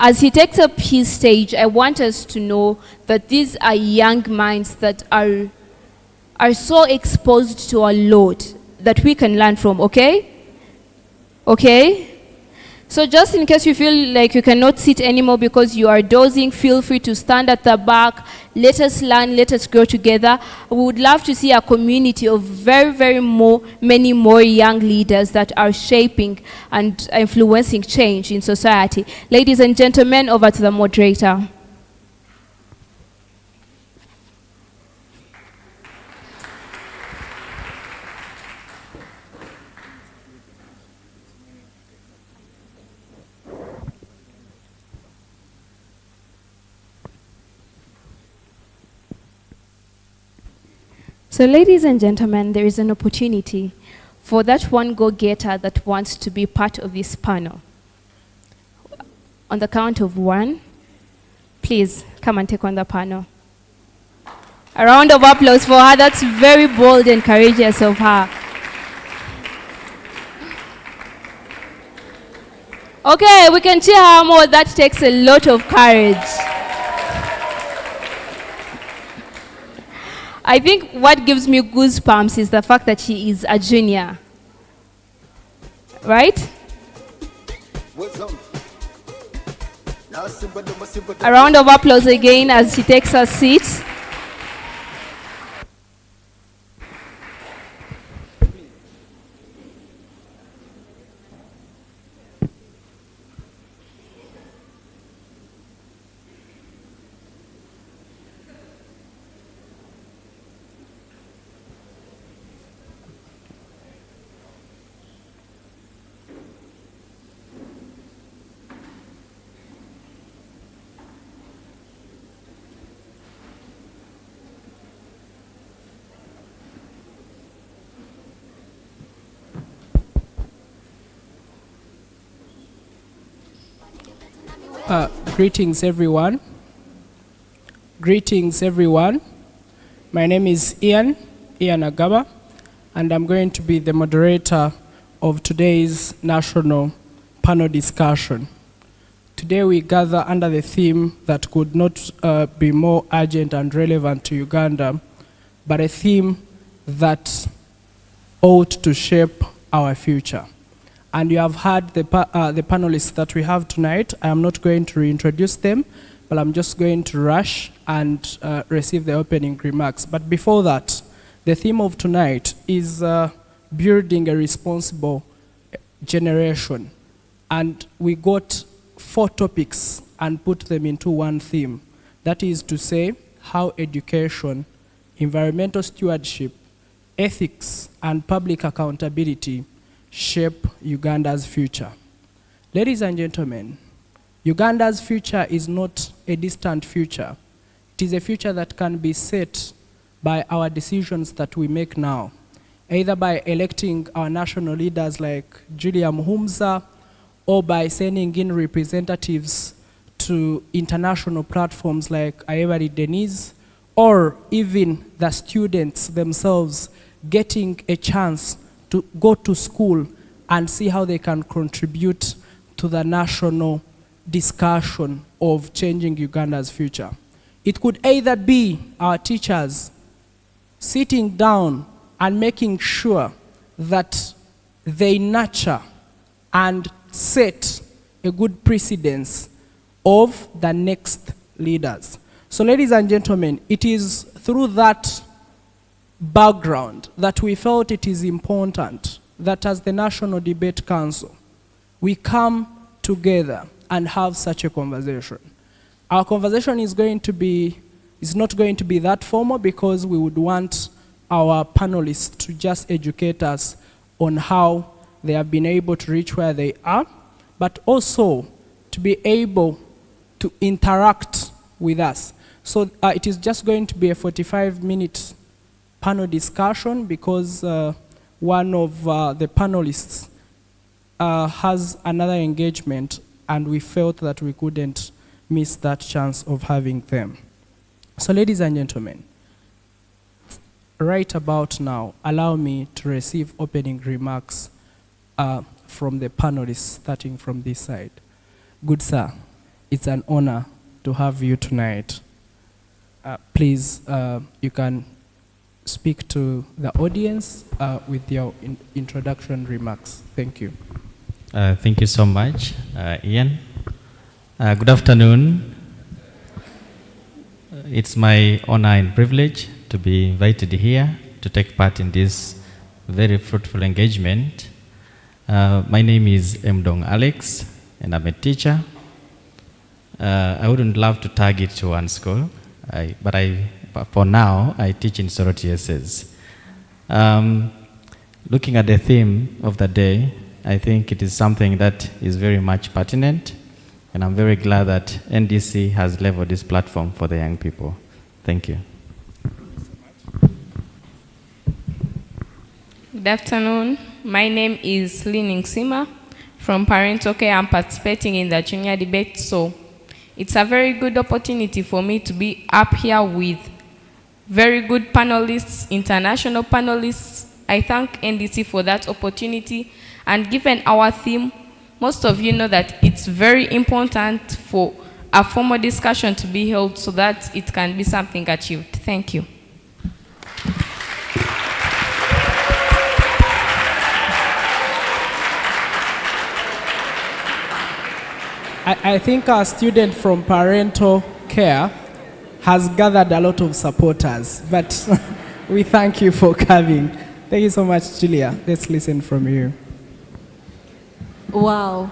As he takes up his stage, I want us to know that these are young minds that are so exposed to our Lord that we can learn from, okay? Okay? So just in case you feel like you cannot sit anymore because you are dozing, feel free to stand at the back. Let us learn, let us grow together. We would love to see a community of many more young leaders that are shaping and influencing change in society. Ladies and gentlemen, over to the moderator. So ladies and gentlemen, there is an opportunity for that one go-getter that wants to be part of this panel. On the count of 1, please come and take on the panel. A round of applause for her. That's very bold and courageous of her. Okay, we can cheer her more. That takes a lot of courage. I think what gives me goosebumps is the fact that she is a junior. Right? A round of applause again as she takes her seat. Greetings, everyone. Greetings, everyone. My name is Ian Agaba, and I'm going to be the moderator of today's national panel discussion. Today we gather under the theme that could not be more urgent and relevant to Uganda, but a theme that ought to shape our future. And you have heard the panelists that we have tonight. I am not going to reintroduce them, but I'm just going to rush and receive the opening remarks. But before that, the theme of tonight is building a responsible generation. And we got 4 topics and put them into one theme. That is to say, how education, environmental stewardship, ethics, and public accountability shape Uganda's future. Ladies and gentlemen, Uganda's future is not a distant future. It is a future that can be set by our decisions that we make now, either by electing our national leaders like Julia Muhumza, or by sending in representatives to international platforms like Ayebari Denise, or even the students themselves getting a chance to go to school and see how they can contribute to the national discussion of changing Uganda's future. It could either be our teachers sitting down and making sure that they nurture and set a good precedence of the next leaders. So ladies and gentlemen, it is through that background that we felt it is important that as the National Debate Council, we come together and have such a conversation. Our conversation is not going to be that formal, because we would want our panelists to just educate us on how they have been able to reach where they are, but also to be able to interact with us. So it is just going to be a 45-minute panel discussion, because one of the panelists has another engagement, and we felt that we couldn't miss that chance of having them. So ladies and gentlemen, right about now, allow me to receive opening remarks from the panelists, starting from this side. Good sir. it's an honor to have you tonight. Please, you can speak to the audience with your introduction remarks. Thank you. Thank you so much, Ian. Good afternoon. It's my honor and privilege to be invited here to take part in this very fruitful engagement. My name is Mdong Alex, and I'm a teacher. I wouldn't love to tag it to one school, but for now, I teach in Soro TSS. Looking at the theme of the day, I think it is something that is very much pertinent, and I'm very glad that NDC has leveled this platform for the young people. Thank you. Good afternoon. My name is Lin Nsima from Parental Care. I'm participating in the junior debate, so it's a very good opportunity for me to be up here with very good panelists, international panelists. I thank NDC for that opportunity. And given our theme, most of you know that it's very important for a formal discussion to be held so that it can be something achieved. Thank you. I think our student from Parental Care has gathered a lot of supporters, but we thank you for coming. Thank you so much, Julia. Let's listen from you. Wow.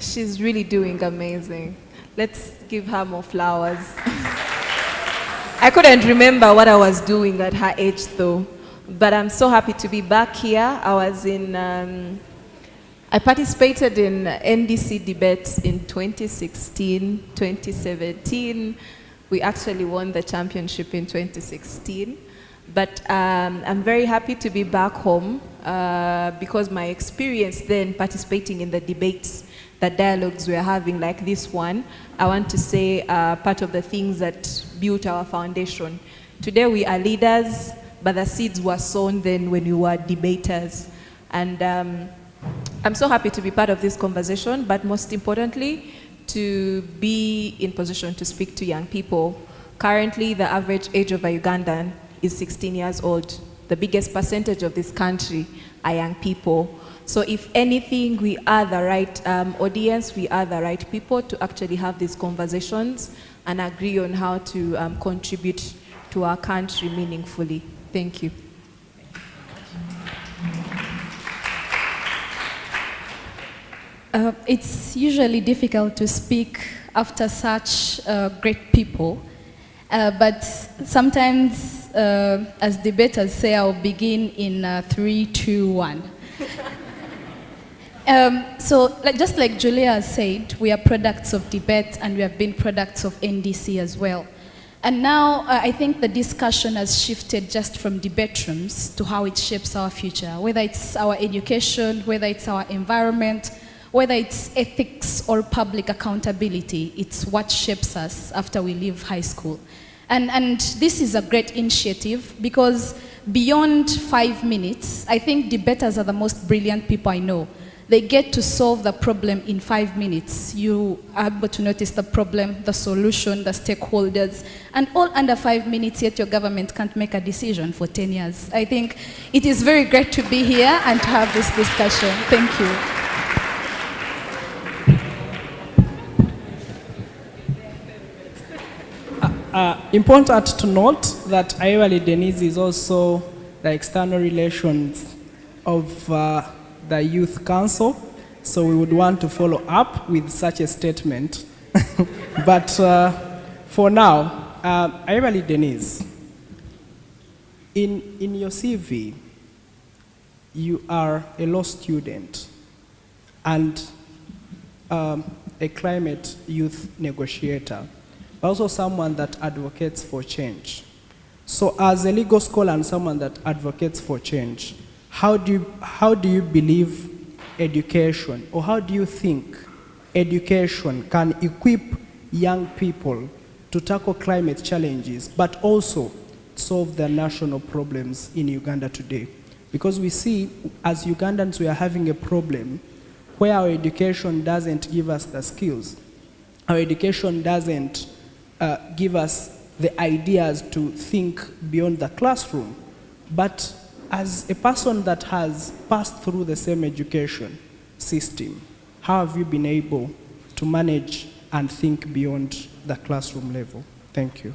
She's really doing amazing. Let's give her more flowers. I couldn't remember what I was doing at her age though, but I'm so happy to be back here. I participated in NDC debates in 2016, 2017. We actually won the championship in 2016. But I'm very happy to be back home because my experience then participating in the debates, the dialogues we're having like this one, I want to say part of the things that built our foundation. Today we are leaders, but the seeds were sown then when we were debaters. And I'm so happy to be part of this conversation, but most importantly, to be in position to speak to young people. Currently, the average age of a Ugandan is 16 years old. The biggest percentage of this country are young people. So if anything, we are the right audience, we are the right people to actually have these conversations and agree on how to contribute to our country meaningfully. Thank you. It's usually difficult to speak after such great people, but sometimes, as debaters say, I'll begin in 3, 2, 1. Just like Julia said, we are products of debate and we have been products of NDC as well. And now I think the discussion has shifted just from debate rooms to how it shapes our future, whether it's our education, whether it's our environment, whether it's ethics or public accountability. It's what shapes us after we leave high school. And this is a great initiative because beyond 5 minutes, I think debaters are the most brilliant people I know. They get to solve the problem in 5 minutes. You are able to notice the problem, the solution, the stakeholders, and all under 5 minutes, yet your government can't make a decision for 10 years. I think it is very great to be here and to have this discussion. Thank you. Important to note that Njsdc is also the external relations of the Youth Council, so we would want to follow up with such a statement. But for now, Njsdc, in your CV, you are a law student and a climate youth negotiator, but also someone that advocates for change. So as a legal scholar and someone that advocates for change, how do you believe education, or how do you think education can equip young people to tackle climate challenges, but also solve the national problems in Uganda today? Because we see, as Ugandans, we are having a problem where our education doesn't give us the skills. Our education doesn't give us the ideas to think beyond the classroom. But as a person that has passed through the same education system, how have you been able to manage and think beyond the classroom level? Thank you.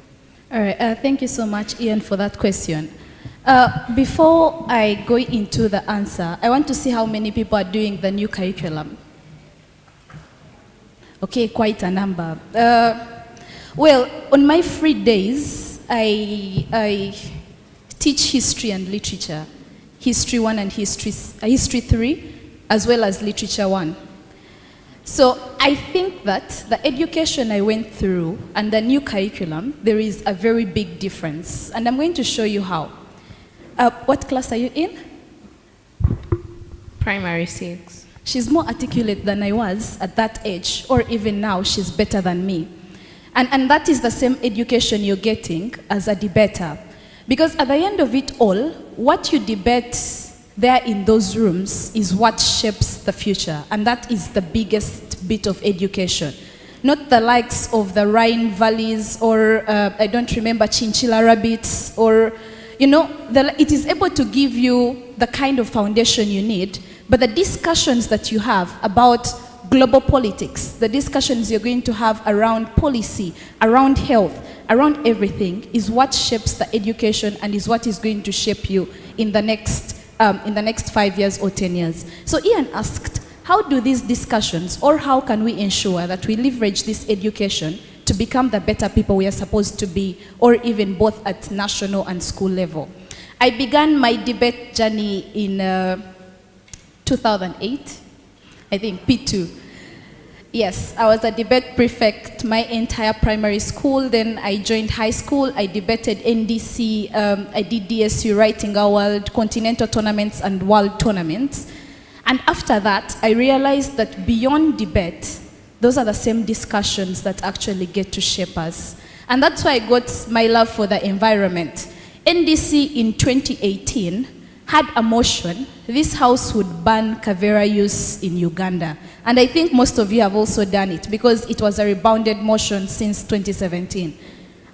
All right, thank you so much, Ian, for that question. Before I go into the answer, I want to see how many people are doing the new curriculum. Okay, quite a number. Well, on my free days, I teach history and literature, History 1 and History 3, as well as Literature 1. So I think that the education I went through and the new curriculum, there is a very big difference. And I'm going to show you how. What class are you in? Primary 6. She's more articulate than I was at that age, or even now, she's better than me. And that is the same education you're getting as a debater. Because at the end of it all, what you debate there in those rooms is what shapes the future. And that is the biggest bit of education. Not the likes of the Rhine valleys or, I don't remember, chinchilla rabbits, or, you know, it is able to give you the kind of foundation you need. But the discussions that you have about global politics, the discussions you're going to have around policy, around health, around everything, is what shapes the education and is what is going to shape you in the next 5 years or 10 years. So Ian asked, how do these discussions, or how can we ensure that we leverage this education to become the better people we are supposed to be, or even both at national and school level? I began my debate journey in 2008, I think, P2. Yes, I was a debate prefect my entire primary school. Then I joined high school. I debated NDC. I did DSU, Writing Our World, continental tournaments and world tournaments. And after that, I realized that beyond debate, those are the same discussions that actually get to shape us. And that's why I got my love for the environment. NDC in 2018 had a motion, this house would ban Kavera use in Uganda. And I think most of you have also done it because it was a rebounded motion since 2017.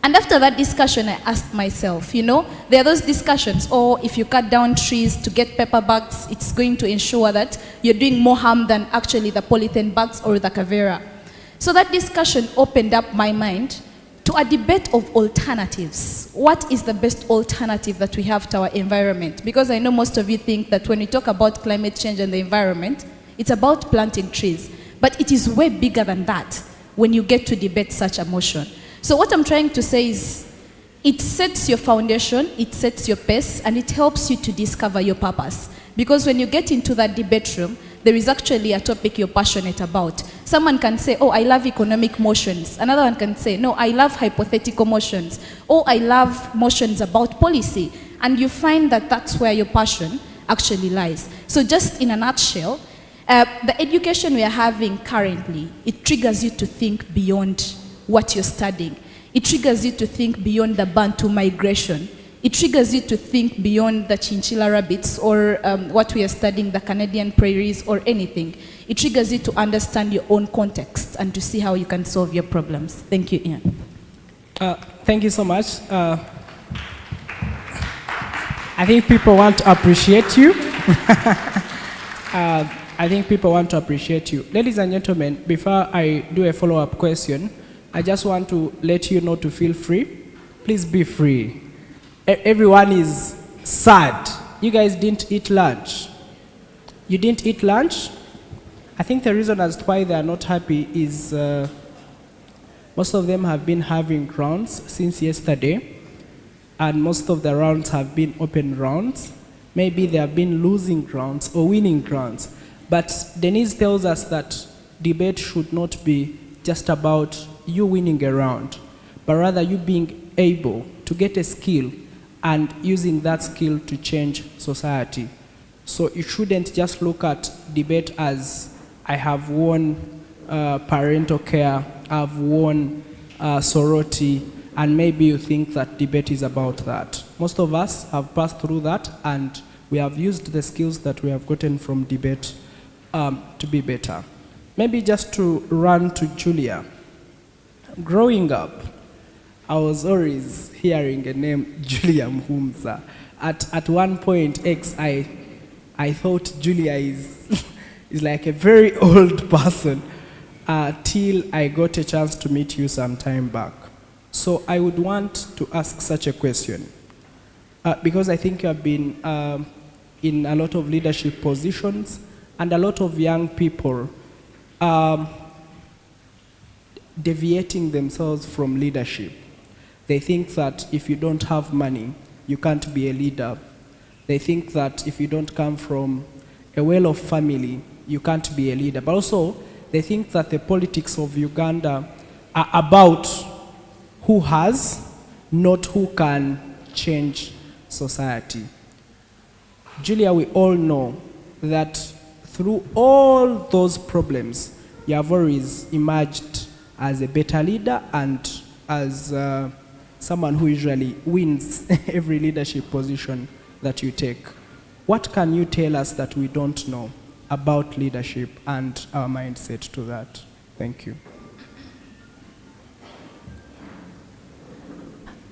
And after that discussion, I asked myself, you know, there are those discussions, oh, if you cut down trees to get paper bags, it's going to ensure that you're doing more harm than actually the polythene bags or the Kavera. So that discussion opened up my mind to a debate of alternatives. What is the best alternative that we have to our environment? Because I know most of you think that when we talk about climate change and the environment, it's about planting trees. But it is way bigger than that when you get to debate such a motion. So what I'm trying to say is, it sets your foundation, it sets your pace, and it helps you to discover your purpose. Because when you get into that debate room, there is actually a topic you're passionate about. Someone can say, oh, I love economic motions. Another one can say, no, I love hypothetical motions. Oh, I love motions about policy. And you find that that's where your passion actually lies. So just in a nutshell, the education we are having currently, it triggers you to think beyond what you're studying. It triggers you to think beyond the Bantu migration. It triggers you to think beyond the chinchilla rabbits or what we are studying, the Canadian prairies or anything. It triggers you to understand your own context and to see how you can solve your problems. Thank you, Ian. Thank you so much. I think people want to appreciate you. I think people want to appreciate you. Ladies and gentlemen, before I do a follow-up question, I just want to let you know to feel free. Please be free. Everyone is sad. You guys didn't eat lunch. You didn't eat lunch? I think the reason as to why they are not happy is most of them have been having rounds since yesterday, and most of the rounds have been open rounds. Maybe they have been losing rounds or winning rounds. But Denise tells us that debate should not be just about you winning a round, but rather you being able to get a skill and using that skill to change society. So you shouldn't just look at debate as, I have won parental care, I've won sorority, and maybe you think that debate is about that. Most of us have passed through that, and we have used the skills that we have gotten from debate to be better. Maybe just to run to Julia. Growing up, I was always hearing a name, Julia Mhumza. At one point, I thought Julia is like a very old person till I got a chance to meet you some time back. So I would want to ask such a question. Because I think you have been in a lot of leadership positions, and a lot of young people deviating themselves from leadership. They think that if you don't have money, you can't be a leader. They think that if you don't come from a well-off family, you can't be a leader. But also, they think that the politics of Uganda are about who has, not who can change society. Julia, we all know that through all those problems, you have always emerged as a better leader and as someone who usually wins every leadership position that you take. What can you tell us that we don't know about leadership and our mindset to that? Thank you.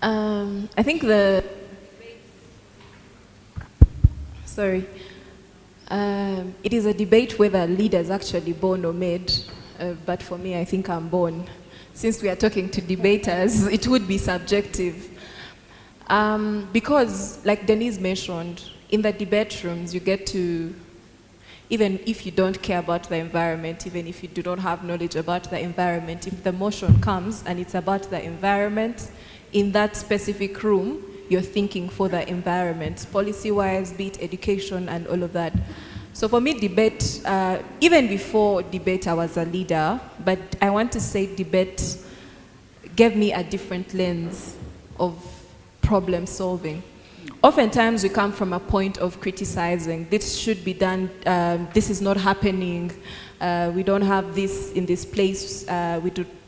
I think it is a debate whether leaders actually born or made, but for me, I think I'm born. Since we are talking to debaters, it would be subjective. Because, like Denise mentioned, in the debate rooms, you get to, even if you don't care about the environment, even if you do not have knowledge about the environment, if the motion comes and it's about the environment, in that specific room, you're thinking for the environment, policy-wise, be it education and all of that. So for me, debate, even before debate, I was a leader, but I want to say debate gave me a different lens of problem solving. Oftentimes, we come from a point of criticizing. This should be done. This is not happening. We don't have this in this place.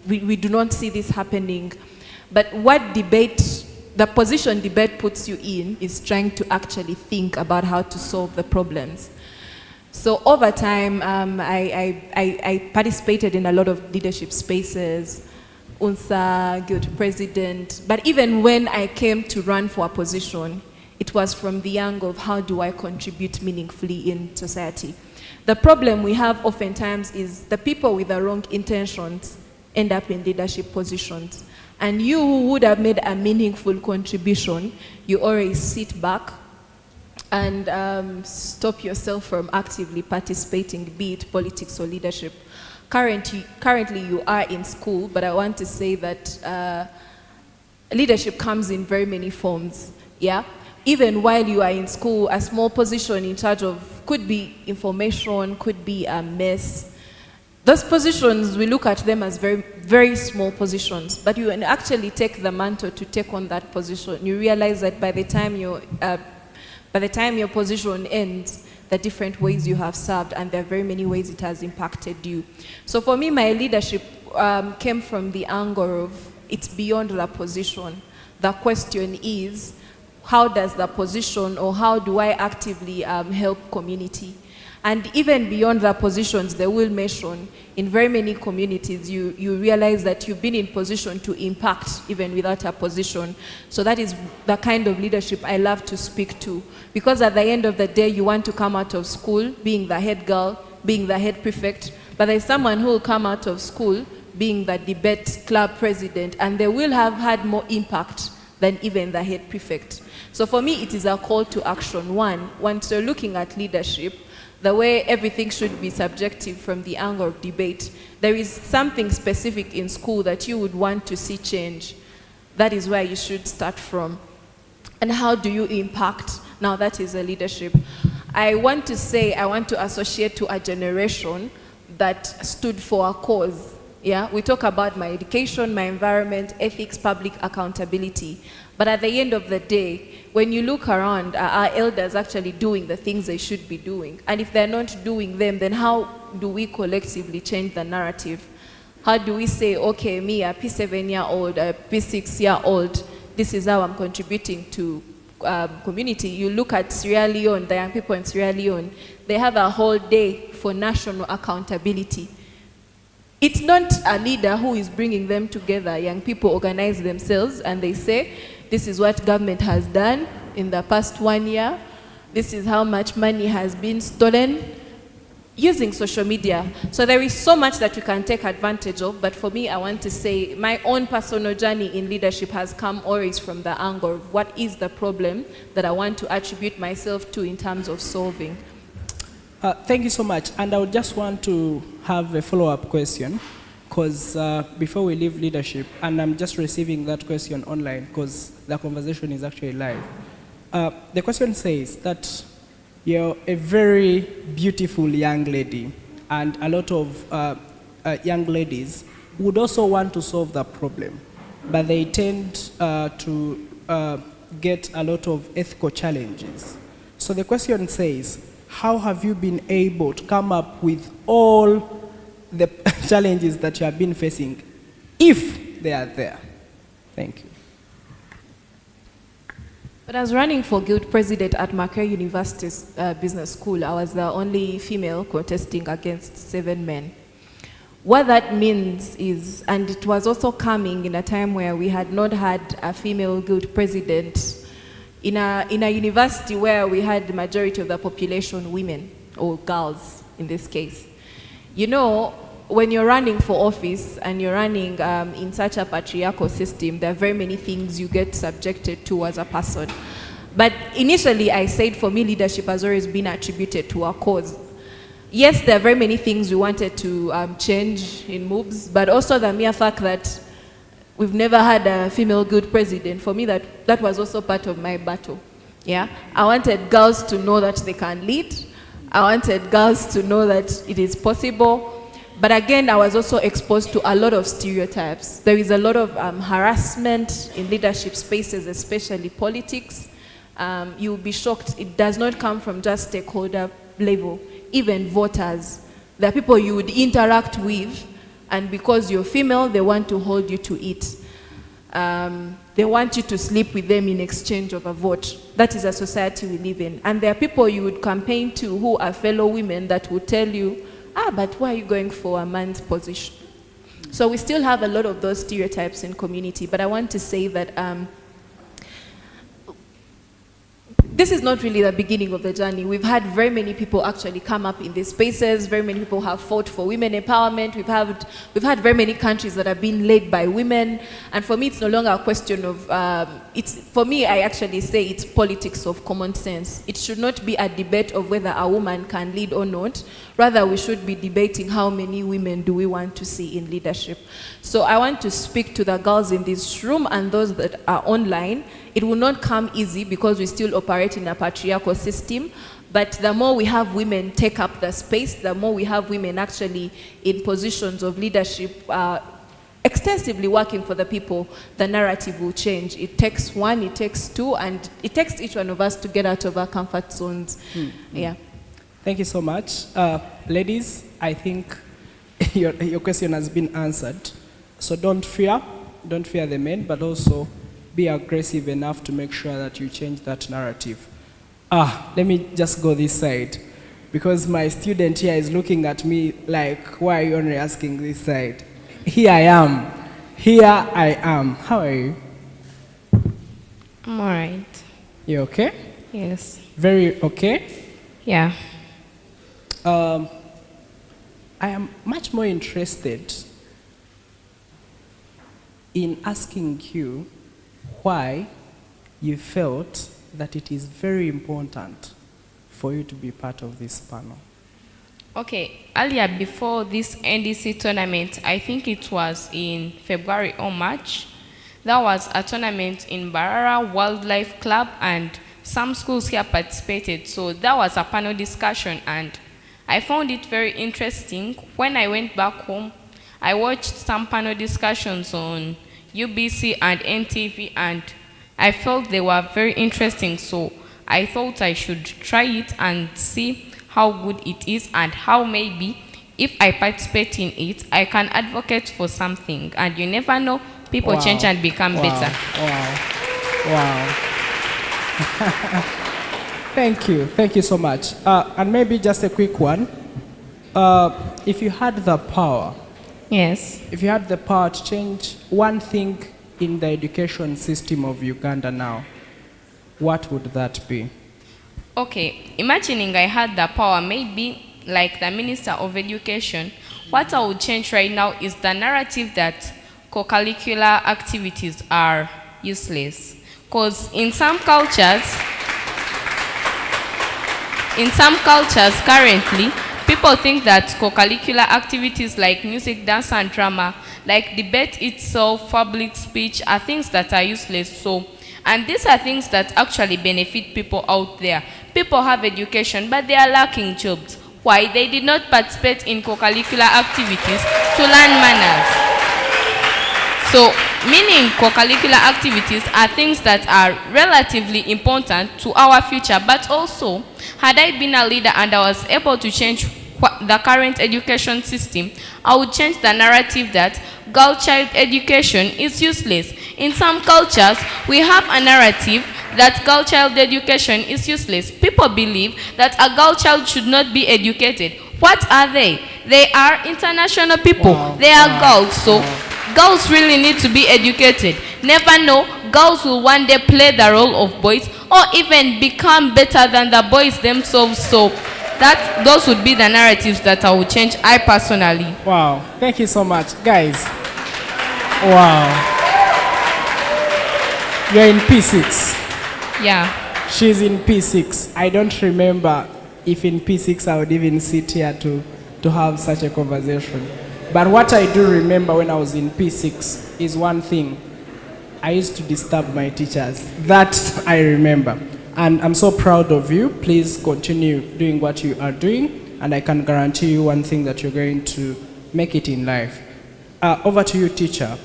We do not see this happening. But what debate, the position debate puts you in is trying to actually think about how to solve the problems. So over time, I participated in a lot of leadership spaces, UNSA, Guild President, but even when I came to run for a position, it was from the angle of how do I contribute meaningfully in society. The problem we have oftentimes is the people with the wrong intentions end up in leadership positions. And you who would have made a meaningful contribution, you always sit back and stop yourself from actively participating, be it politics or leadership. Currently you are in school, but I want to say that leadership comes in very many forms, yeah? Even while you are in school, a small position in charge of, could be information, could be a mess. Those positions, we look at them as very, very small positions, but you actually take the mantle to take on that position. You realize that by the time your position ends, the different ways you have served, and there are very many ways it has impacted you. So for me, my leadership came from the angle of it's beyond the position. The question is, how does the position, or how do I actively help community? And even beyond the positions, they will mention, in very many communities, you realize that you've been in position to impact even without a position. So that is the kind of leadership I love to speak to. Because at the end of the day, you want to come out of school being the head girl, being the head prefect, but there's someone who will come out of school being the debate club president, and they will have had more impact than even the head prefect. So for me, it is a call to action. One, once you're looking at leadership, the way everything should be subjective from the angle of debate, there is something specific in school that you would want to see change. That is where you should start from. And how do you impact? Now that is a leadership. I want to say, I want to associate to a generation that stood for a cause. Yeah, we talk about my education, my environment, ethics, public accountability. But at the end of the day, when you look around, our elders actually doing the things they should be doing. And if they're not doing them, then how do we collectively change the narrative? How do we say, okay, me, a P7-year-old, a P6-year-old, this is how I'm contributing to community. You look at Sierra Leone, the young people in Sierra Leone, they have a whole day for national accountability. It's not a leader who is bringing them together. Young people organize themselves and they say, this is what government has done in the past 1 year. This is how much money has been stolen using social media. So there is so much that we can take advantage of, but for me, I want to say my own personal journey in leadership has come always from the angle of what is the problem that I want to attribute myself to in terms of solving. Thank you so much. And I would just want to have a follow-up question, because before we leave leadership, and I'm just receiving that question online because the conversation is actually live. The question says that you're a very beautiful young lady, and a lot of young ladies would also want to solve the problem, but they tend to get a lot of ethical challenges. So the question says, how have you been able to come up with all the challenges that you have been facing, if they are there? Thank you. When I was running for guild president at Macquarie University's business school, I was the only female contesting against 7 men. What that means is, and it was also coming in a time where we had not had a female guild president in a university where we had the majority of the population women, or girls in this case. You know, when you're running for office and you're running in such a patriarchal system, there are very many things you get subjected to as a person. But initially, I said for me, leadership has always been attributed to a cause. Yes, there are very many things we wanted to change in moves, but also the mere fact that we've never had a female guild president, for me, that was also part of my battle. Yeah? I wanted girls to know that they can lead. I wanted girls to know that it is possible. But again, I was also exposed to a lot of stereotypes. There is a lot of harassment in leadership spaces, especially politics. You'll be shocked. It does not come from just stakeholder level, even voters. There are people you would interact with, and because you're female, they want to hold you to it. They want you to sleep with them in exchange of a vote. That is a society we live in. And there are people you would campaign to who are fellow women that would tell you, but why are you going for a man's position? So we still have a lot of those stereotypes in community, but I want to say that this is not really the beginning of the journey. We've had very many people actually come up in these spaces. Very many people have fought for women empowerment. We've had very many countries that have been led by women. And for me, it's no longer a question of, for me, I actually say it's politics of common sense. It should not be a debate of whether a woman can lead or not. Rather, we should be debating how many women do we want to see in leadership. So I want to speak to the girls in this room and those that are online. It will not come easy because we still operate in a patriarchal system, but the more we have women take up the space, the more we have women actually in positions of leadership, extensively working for the people, the narrative will change. It takes one, it takes two, and it takes each one of us to get out of our comfort zones. Yeah. Thank you so much. Ladies, I think your question has been answered. So don't fear the men, but also be aggressive enough to make sure that you change that narrative. Let me just go this side, because my student here is looking at me like, why are you only asking this side? Here I am. How are you? I'm all right. You okay? Yes. Very okay? Yeah. I am much more interested in asking you why you felt that it is very important for you to be part of this panel. Okay, earlier before this NDC tournament, I think it was in February or March, there was a tournament in Barara Wildlife Club and some schools here participated. So that was a panel discussion and I found it very interesting. When I went back home, I watched some panel discussions on UBC and NTV and I felt they were very interesting, so I thought I should try it and see how good it is and how maybe if I participate in it, I can advocate for something. And you never know, people change and become better. Wow. Thank you. Thank you so much. And maybe just a quick one. If you had the power, Yes. if you had the power to change one thing in the education system of Uganda now, what would that be? Okay, imagining I had the power, maybe like the Minister of Education, what I would change right now is the narrative that co-curricular activities are useless. Because in some cultures currently, people think that co-curricular activities like music, dance, and drama, like debate itself, public speech, are things that are useless. And these are things that actually benefit people out there. People have education, but they are lacking jobs. Why? They did not participate in co-curricular activities to learn manners. So, meaning co-curricular activities are things that are relatively important to our future, but also, had I been a leader and I was able to change the current education system, I would change the narrative that girl child education is useless. In some cultures, we have a narrative that girl child education is useless. People believe that a girl child should not be educated. What are they? They are international people. Wow. They are girls. So girls really need to be educated. Never know, girls will one day play the role of boys or even become better than the boys themselves. So those would be the narratives that I would change, I personally. Wow, thank you so much. Guys, wow. You're in P6. Yeah. She's in P6. I don't remember if in P6 I would even sit here to have such a conversation. But what I do remember when I was in P6 is one thing. I used to disturb my teachers. That I remember. And I'm so proud of you. Please continue doing what you are doing. And I can guarantee you one thing, that you're going to make it in life. Over to you, teacher.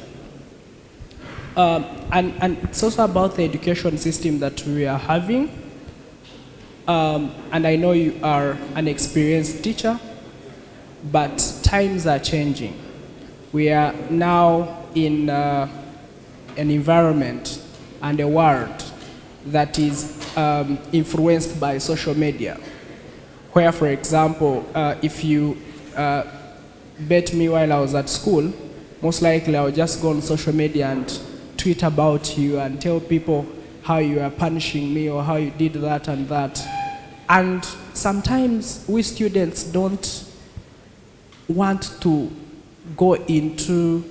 And it's also about the education system that we are having. And I know you are an experienced teacher, but times are changing. We are now in an environment and a world that is influenced by social media, where, for example, if you bet me while I was at school, most likely I would just go on social media and tweet about you and tell people how you are punishing me or how you did that and that. And sometimes we students don't want to go into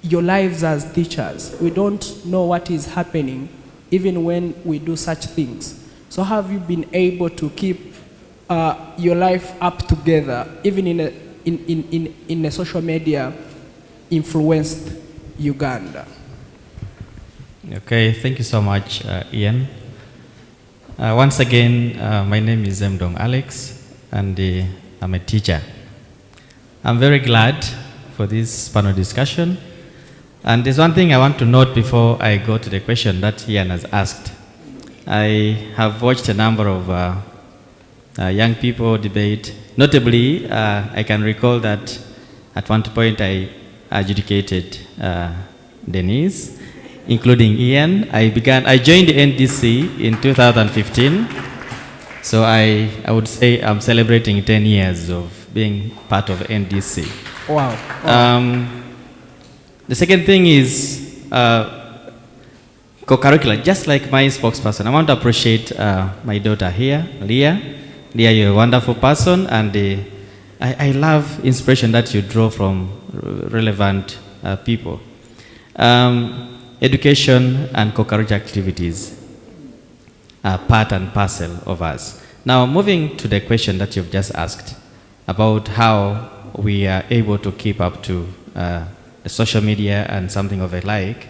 your lives as teachers. We don't know what is happening even when we do such things. So have you been able to keep your life up together even in a social media influenced Uganda? Okay, thank you so much, Ian. Once again, my name is Njsdc Alex, and I'm a teacher. I'm very glad for this panel discussion. And there's one thing I want to note before I go to the question that Ian has asked. I have watched a number of young people debate. Notably, I can recall that at one point I adjudicated Denise, including Ian. I joined the NDC in 2015. So I would say I'm celebrating 10 years of being part of NDC. Wow. The second thing is co-curricular. Just like my spokesperson, I want to appreciate my daughter here, Leah. Leah, you're a wonderful person, and I love inspiration that you draw from relevant people. Education and co-curricular activities are part and parcel of us. Now, moving to the question that you've just asked about how we are able to keep up to the social media and something of a like,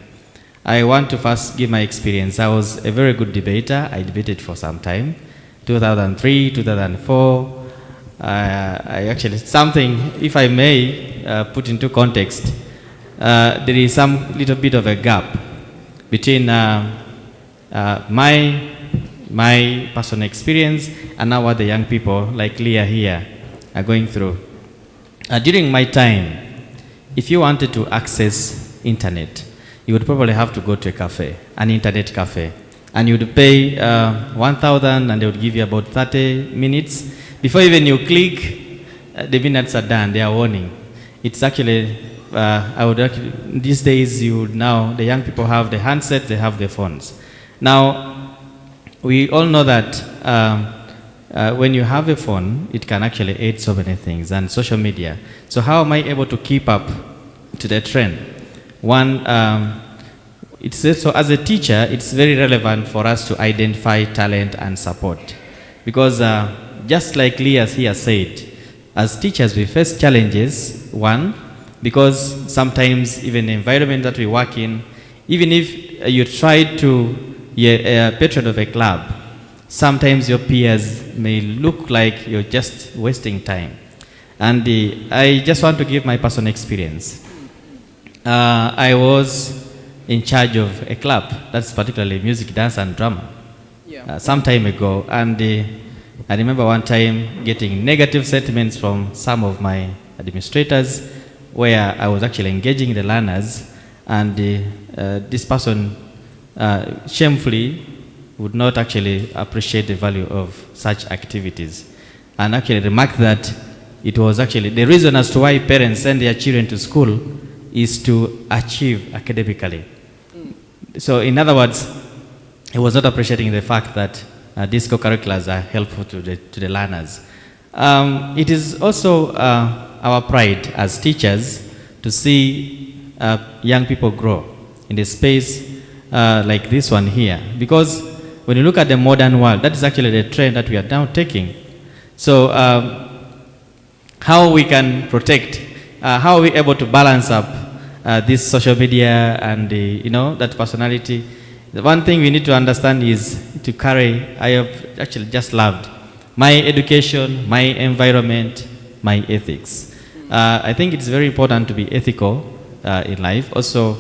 I want to first give my experience. I was a very good debater. I debated for some time, 2003, 2004. I actually, something, if I may put into context, there is some little bit of a gap between my personal experience and now what the young people like Leah here are going through. During my time, if you wanted to access internet, you would probably have to go to a cafe, an internet cafe. and you would pay 1,000 and they would give you about 30 minutes. Before even you click, the minutes are done, they are warning. It's actually, these days the young people have the handsets, they have the phones. Now, we all know that when you have a phone, it can actually aid so many things, and social media. So how am I able to keep up to the trend? One, so as a teacher, it's very relevant for us to identify talent and support. Because just like Leah here said, as teachers we face challenges. One, because sometimes even the environment that we work in, even if you try to be a patron of a club, sometimes your peers may look like you're just wasting time. And I just want to give my personal experience. I was in charge of a club, that's particularly music, dance, and drama, some time ago. And I remember one time getting negative sentiments from some of my administrators, where I was actually engaging the learners, and this person shamefully would not actually appreciate the value of such activities, and actually remarked that it was actually the reason as to why parents send their children to school is to achieve academically. So in other words, he was not appreciating the fact that these co-curriculars are helpful to the learners. It is also our pride as teachers to see young people grow in a space like this one here. Because when you look at the modern world, that is actually the trend that we are now taking. So how we can protect, how are we able to balance up this social media and that personality? The one thing we need to understand is to carry, I have actually just loved my education, my environment, my ethics. I think it's very important to be ethical in life. Also,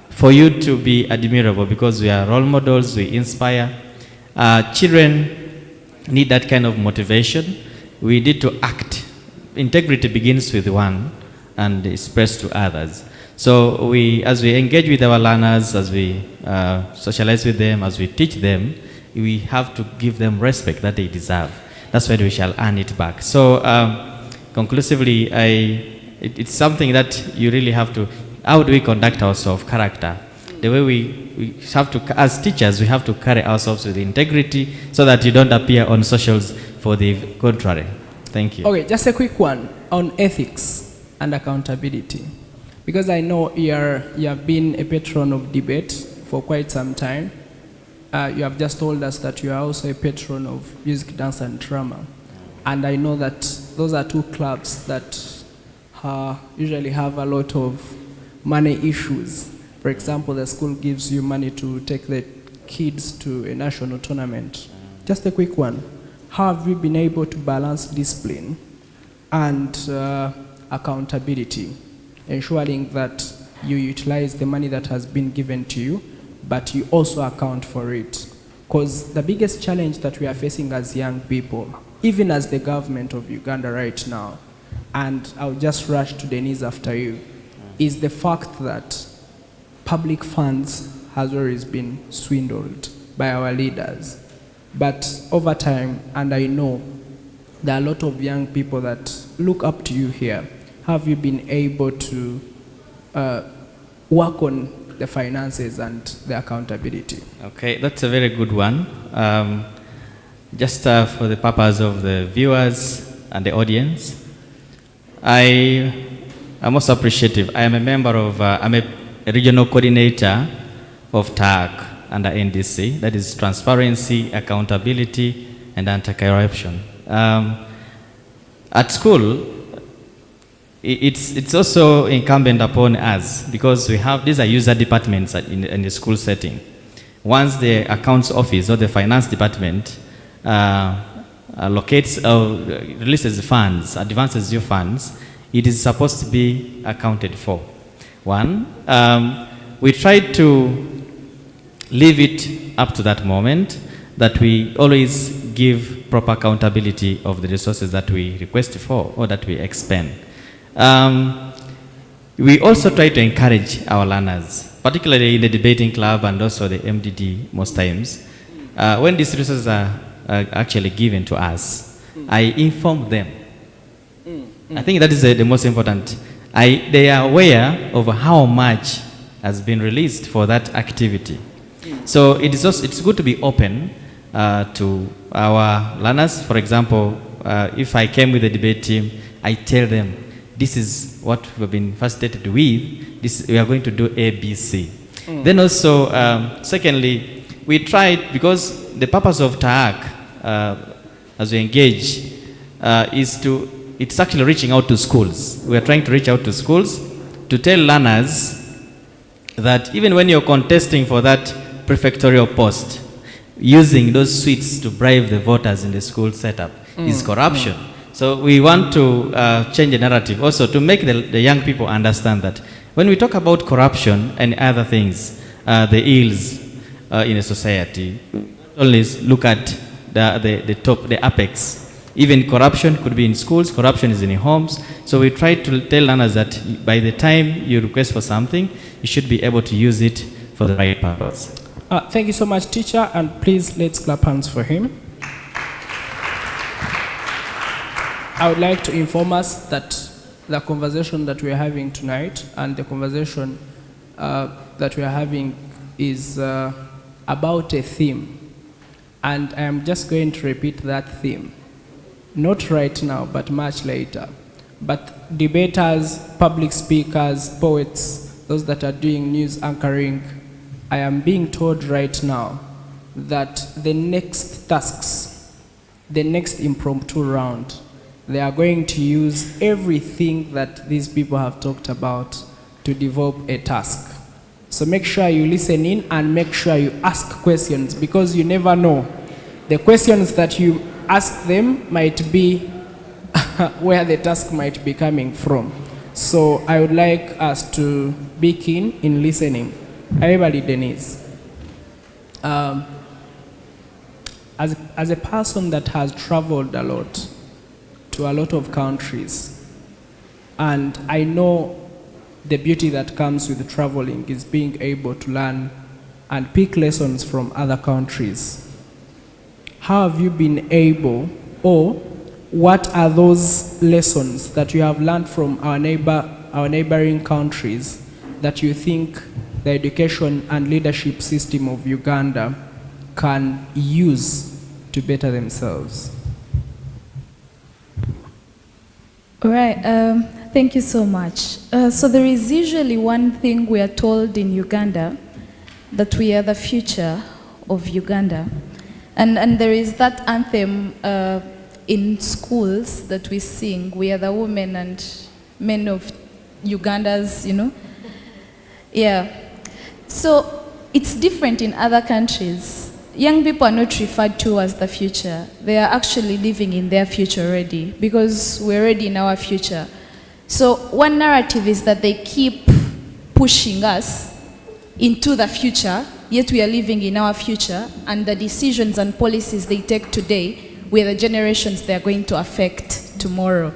for you to be admirable, because we are role models, we inspire. Children need that kind of motivation. We need to act. Integrity begins with one and is expressed to others. So as we engage with our learners, as we socialize with them, as we teach them, we have to give them respect that they deserve. That's when we shall earn it back. So conclusively, it's something that you really have to, how do we conduct ourselves, character? The way we have to, as teachers, we have to carry ourselves with integrity so that you don't appear on socials for the contrary. Thank you. Okay, just a quick one on ethics and accountability. Because I know you have been a patron of debate for quite some time. You have just told us that you are also a patron of music, dance, and drama. And I know that those are two clubs that usually have a lot of money issues. For example, the school gives you money to take the kids to a national tournament. Just a quick one. How have you been able to balance discipline and accountability, ensuring that you utilize the money that has been given to you, but you also account for it? Because the biggest challenge that we are facing as young people, even as the government of Uganda right now, and I'll just rush to Denise after you, is the fact that public funds has always been swindled by our leaders. But over time, and I know there are a lot of young people that look up to you here, have you been able to work on the finances and the accountability? Okay, that's a very good one. Just for the purpose of the viewers and the audience, I'm also appreciative. I am a member of, I'm a regional coordinator of TAC under NDC, that is Transparency, Accountability, and Anti-Corruption. At school, it's also incumbent upon us, because we have, these are user departments in the school setting. Once the accounts office or the finance department releases funds, advances you funds, it is supposed to be accounted for. One, we try to leave it up to that moment, that we always give proper accountability of the resources that we request for or that we expend. We also try to encourage our learners. particularly in the debating club and also the MDD most times, when these resources are actually given to us, I inform them. I think that is the most important. They are aware of how much has been released for that activity. So it's good to be open to our learners. For example, if I came with a debate team, I tell them, this is what we've been facilitated with. We are going to do A, B, C. Then also, secondly, we tried, because the purpose of TAAC, as we engage, it's actually reaching out to schools. We are trying to reach out to schools to tell learners that even when you're contesting for that prefectorial post, using those sweets to bribe the voters in the school setup is corruption. So we want to change the narrative also to make the young people understand that when we talk about corruption and other things, the ills in a society, always look at the top, the apex. Even corruption could be in schools, corruption is in homes. So we try to tell learners that by the time you request for something, you should be able to use it for the right purpose. Thank you so much, teacher, and please let's clap hands for him. I would like to inform us that the conversation that we are having tonight and the conversation that we are having is about a theme. And I am just going to repeat that theme. Not right now, but much later. But debaters, public speakers, poets, those that are doing news anchoring, I am being told right now that the next tasks, the next impromptu round, they are going to use everything that these people have talked about to develop a task. So make sure you listen in and make sure you ask questions, because you never know. The questions that you ask them might be where the task might be coming from. So I would like us to be keen in listening. Everybody, Denise. As a person that has traveled a lot to a lot of countries, and I know the beauty that comes with traveling is being able to learn and pick lessons from other countries. How have you been able, or what are those lessons that you have learned from our neighboring countries that you think the education and leadership system of Uganda can use to better themselves? All right, thank you so much. So there is usually one thing we are told in Uganda, that we are the future of Uganda. And there is that anthem in schools that we sing, we are the women and men of Uganda's, you know. Yeah. So it's different in other countries. Young people are not referred to as the future. They are actually living in their future already, because we're already in our future. So one narrative is that they keep pushing us into the future, yet we are living in our future, and the decisions and policies they take today, we are the generations they are going to affect tomorrow.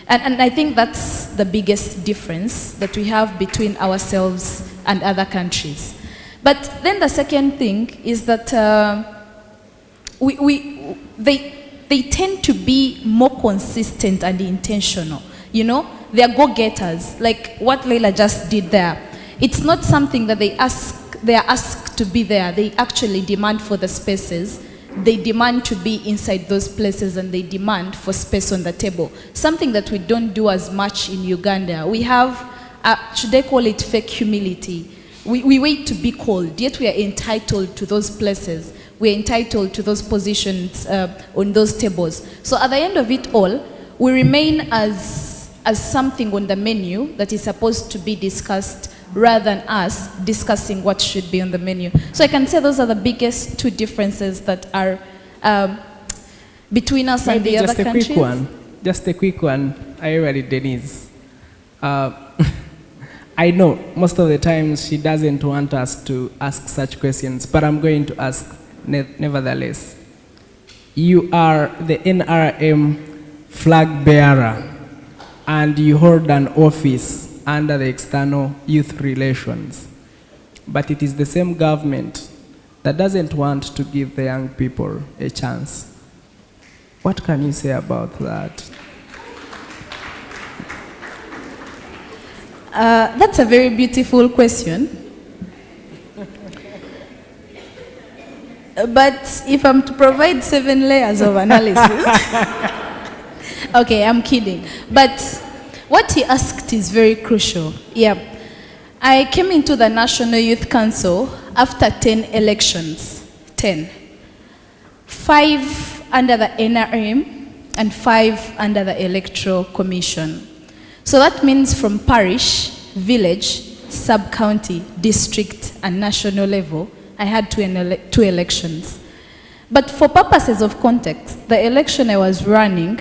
And I think that's the biggest difference that we have between ourselves and other countries. But then the second thing is that they tend to be more consistent and intentional. You know, they are go-getters, like what Leila just did there. It's not something that they are asked to be there. They actually demand for the spaces. They demand to be inside those places, and they demand for space on the table. Something that we don't do as much in Uganda. We have, should I call it fake humility? We wait to be called, yet we are entitled to those places. We are entitled to those positions on those tables. So at the end of it all, we remain as something on the menu that is supposed to be discussed, rather than us discussing what should be on the menu. So I can say those are the biggest two differences that are between us and the other countries. Just a quick one. I already Denise. I know most of the times she doesn't want us to ask such questions, but I'm going to ask nevertheless. You are the NRM flag bearer, and you hold an office under the External Youth Relations. but it is the same government that doesn't want to give the young people a chance. What can you say about that? That's a very beautiful question. But if I'm to provide 7 layers of analysis, okay, I'm kidding. But what he asked is very crucial. Yeah. I came into the National Youth Council after 10 elections. 10. 5 under the NRM and 5 under the Electoral Commission. So that means from parish, village, sub-county, district, and national level, I had 2 elections. But for purposes of context, the election I was running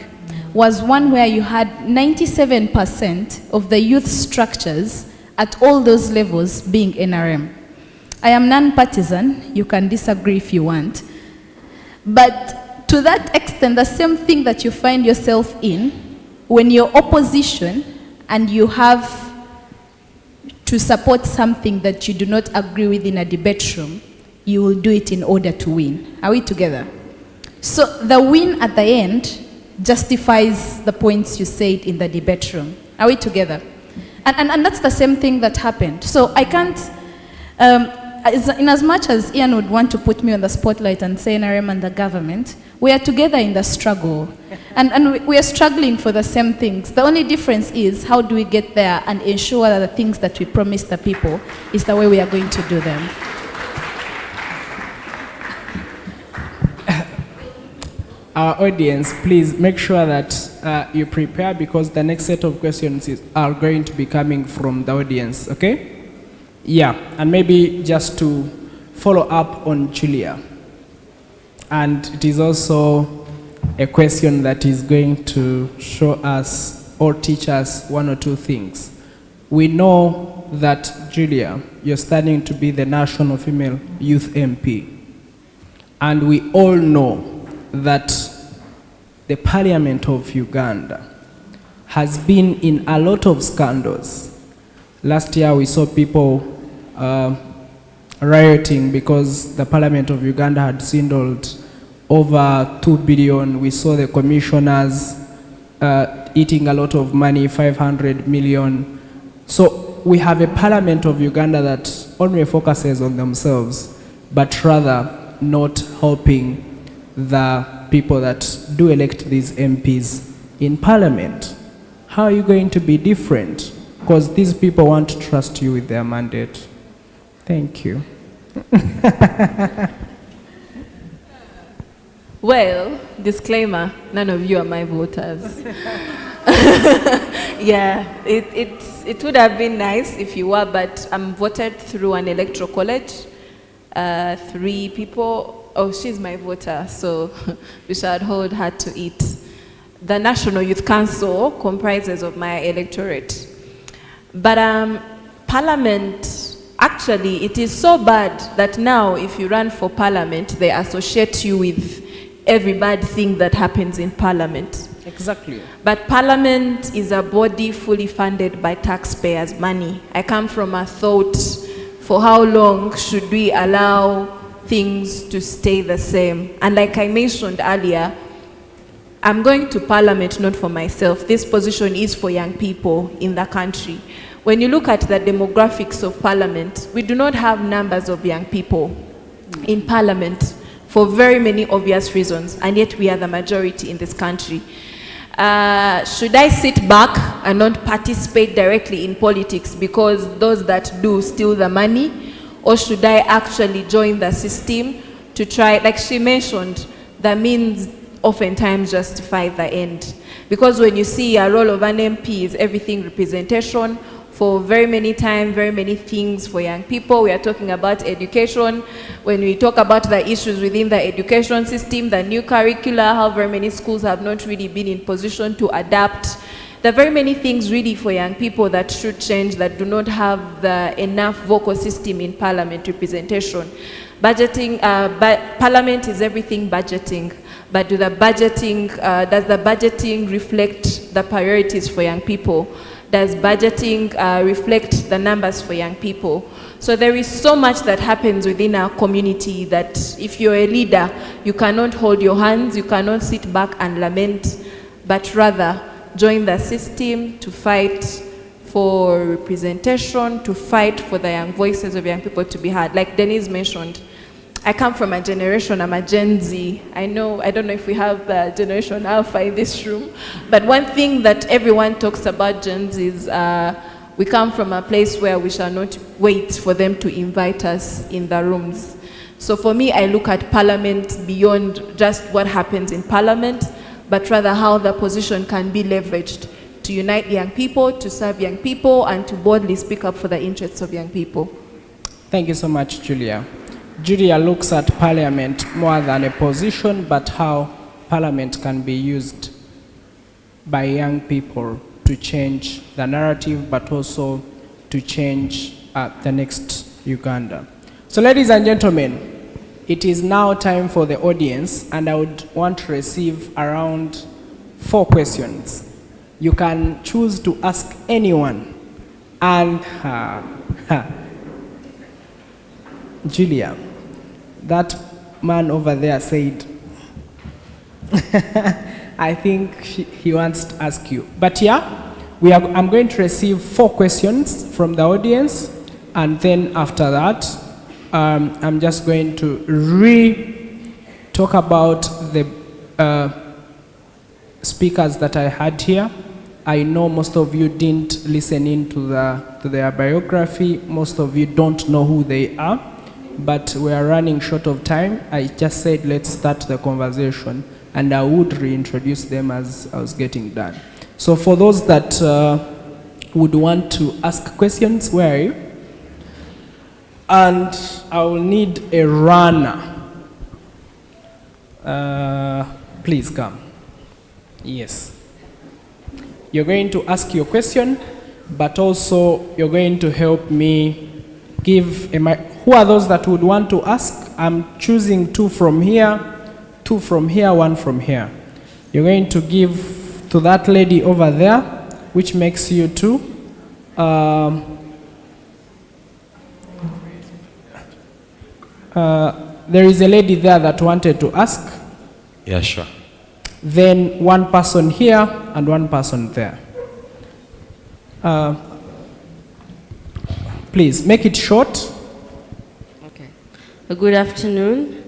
was one where you had 97% of the youth structures at all those levels being NRM. I am non-partisan. You can disagree if you want. But to that extent, the same thing that you find yourself in, when you're opposition and you have to support something that you do not agree with in a debate room, you will do it in order to win. Are we together? So the win at the end justifies the points you said in the debate room. Are we together? And that's the same thing that happened. So I can't, in as much as Ian would want to put me on the spotlight and say NRM and the government, we are together in the struggle. And we are struggling for the same things. The only difference is how do we get there and ensure that the things that we promise the people is the way we are going to do them. Our audience, please make sure that you prepare, because the next set of questions are going to be coming from the audience, okay? Yeah, and maybe just to follow up on Julia. And it is also a question that is going to show us or teach us 1 or 2 things. We know that, Julia, you're studying to be the National Female Youth MP. And we all know that the Parliament of Uganda has been in a lot of scandals. Last year we saw people rioting because the Parliament of Uganda had swindled over 2 billion. We saw the commissioners eating a lot of money, 500 million. So we have a Parliament of Uganda that only focuses on themselves, but rather not helping the people that do elect these MPs in Parliament. How are you going to be different? Because these people want to trust you with their mandate. Thank you. Well, disclaimer, none of you are my voters. Yeah, it would have been nice if you were, but I'm voted through an electoral college. 3 people. Oh, she's my voter, so we should hold her to it. The National Youth Council comprises of my electorate. But Parliament, actually, it is so bad that now if you run for Parliament, they associate you with every bad thing that happens in Parliament. Exactly. But Parliament is a body fully funded by taxpayers' money. I come from a thought, for how long should we allow things to stay the same? And like I mentioned earlier, I'm going to Parliament not for myself. This position is for young people in the country. When you look at the demographics of Parliament, we do not have numbers of young people in Parliament for very many obvious reasons, and yet we are the majority in this country. Should I sit back and not participate directly in politics because those that do steal the money? Or should I actually join the system to try, like she mentioned, the means oftentimes justify the end. Because when you see a role of an MP is everything representation for very many times, very many things for young people. We are talking about education. When we talk about the issues within the education system, the new curricula, how very many schools have not really been in position to adapt. There are very many things really for young people that should change, that do not have the enough vocal system in Parliament representation. Budgeting, Parliament is everything budgeting, but does the budgeting reflect the priorities for young people? Does budgeting reflect the numbers for young people? So there is so much that happens within our community that if you're a leader, you cannot hold your hands, you cannot sit back and lament, but rather join the system to fight for representation, to fight for the young voices of young people to be heard. Like Denise mentioned, I come from a generation, I'm a Gen Z. I don't know if we have Generation Alpha in this room, but one thing that everyone talks about Gen Z is we come from a place where we shall not wait for them to invite us in the rooms. So for me, I look at Parliament beyond just what happens in Parliament, but rather how the position can be leveraged to unite young people, to serve young people, and to boldly speak up for the interests of young people. Thank you so much, Julia. Julia looks at Parliament more than a position, but how Parliament can be used by young people to change the narrative, but also to change the next Uganda. So ladies and gentlemen, it is now time for the audience, and I would want to receive around 4 questions. You can choose to ask anyone. And Julia, that man over there said, I think he wants to ask you. But yeah, I'm going to receive 4 questions from the audience, and then after that, I'm just going to talk about the speakers that I had here. I know most of you didn't listen in to their biography. Most of you don't know who they are, but we are running short of time. I just said let's start the conversation, and I would reintroduce them as I was getting done. So for those that would want to ask questions, where are you? And I will need a runner. Please come. Yes. You're going to ask your question, but also you're going to help me give a mic. Who are those that would want to ask? I'm choosing 2 from here, 2 from here, 1 from here. You're going to give to that lady over there, which makes you 2. There is a lady there that wanted to ask. Yeah, sure. Then 1 person here and 1 person there. Please make it short. Okay. Good afternoon.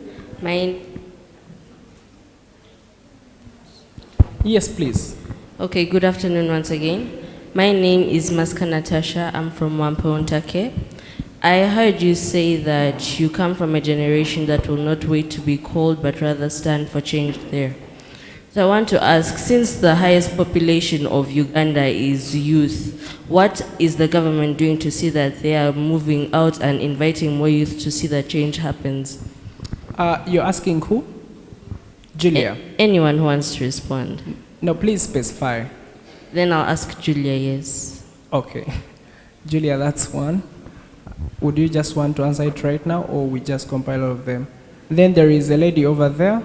Yes, please. Okay, good afternoon once again. My name is Maska Natasha. I'm from Wampeontake. I heard you say that you come from a generation that will not wait to be called, but rather stand for change there. So I want to ask, since the highest population of Uganda is youth, what is the government doing to see that they are moving out and inviting more youth to see that change happens? You're asking who? Julia? Anyone who wants to respond. No, please specify. Then I'll ask Julia, yes. Okay. Julia, that's 1. Would you just want to answer it right now, or we just compile all of them? Then there is a lady over there.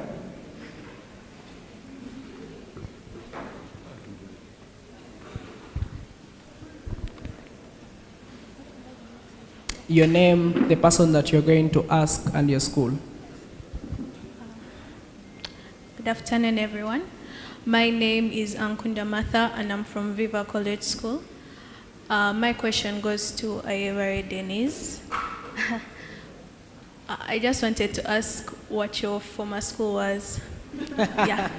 Your name, the person that you're going to ask, and your school. Good afternoon, everyone. My name is Ankunda Martha, and I'm from Viva College School. My question goes to Ayebare Denise. I just wanted to ask what your former school was. Yeah.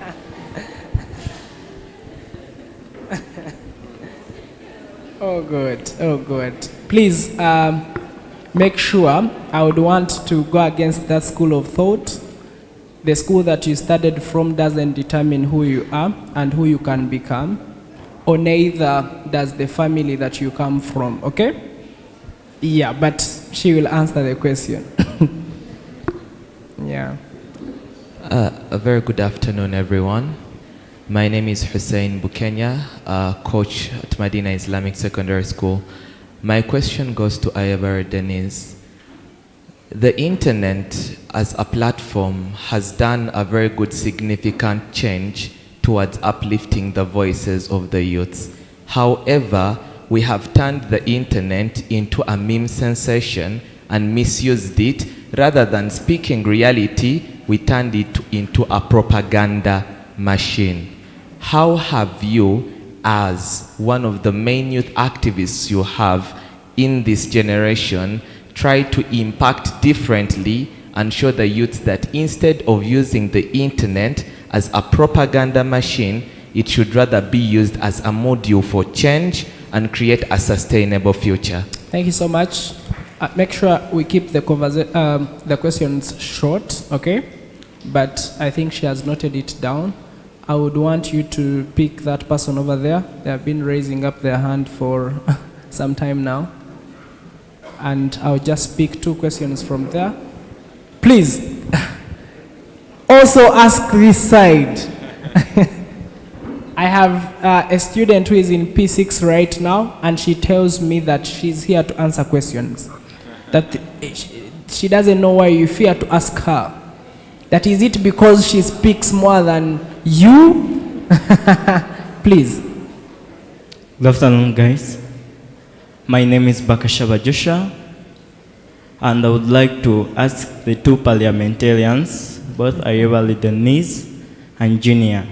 Oh, good. Oh, good. Please make sure. I would want to go against that school of thought. The school that you started from doesn't determine who you are and who you can become, or neither does the family that you come from, okay? Yeah, but she will answer the question. Yeah. A very good afternoon, everyone. My name is Hussein Bukenya, coach at Medina Islamic Secondary School. My question goes to Ayebare Denise. The internet as a platform has done a very good significant change towards uplifting the voices of the youths. However, we have turned the internet into a meme sensation and misused it. Rather than speaking reality, we turned it into a propaganda machine. How have you, as one of the main youth activists you have in this generation, tried to impact differently and show the youth that instead of using the internet as a propaganda machine, it should rather be used as a module for change and create a sustainable future? Thank you so much. Make sure we keep the questions short, okay? But I think she has noted it down. I would want you to pick that person over there. They have been raising up their hand for some time now. And I'll just pick 2 questions from there. Please, also ask this side. I have a student who is in P6 right now, and she tells me that she's here to answer questions. That she doesn't know why you fear to ask her. That is it because she speaks more than you? Please. Good afternoon, guys. My name is Bakashaba Joshua, and I would like to ask the 2 parliamentarians, both Ayebale Denise and Junior.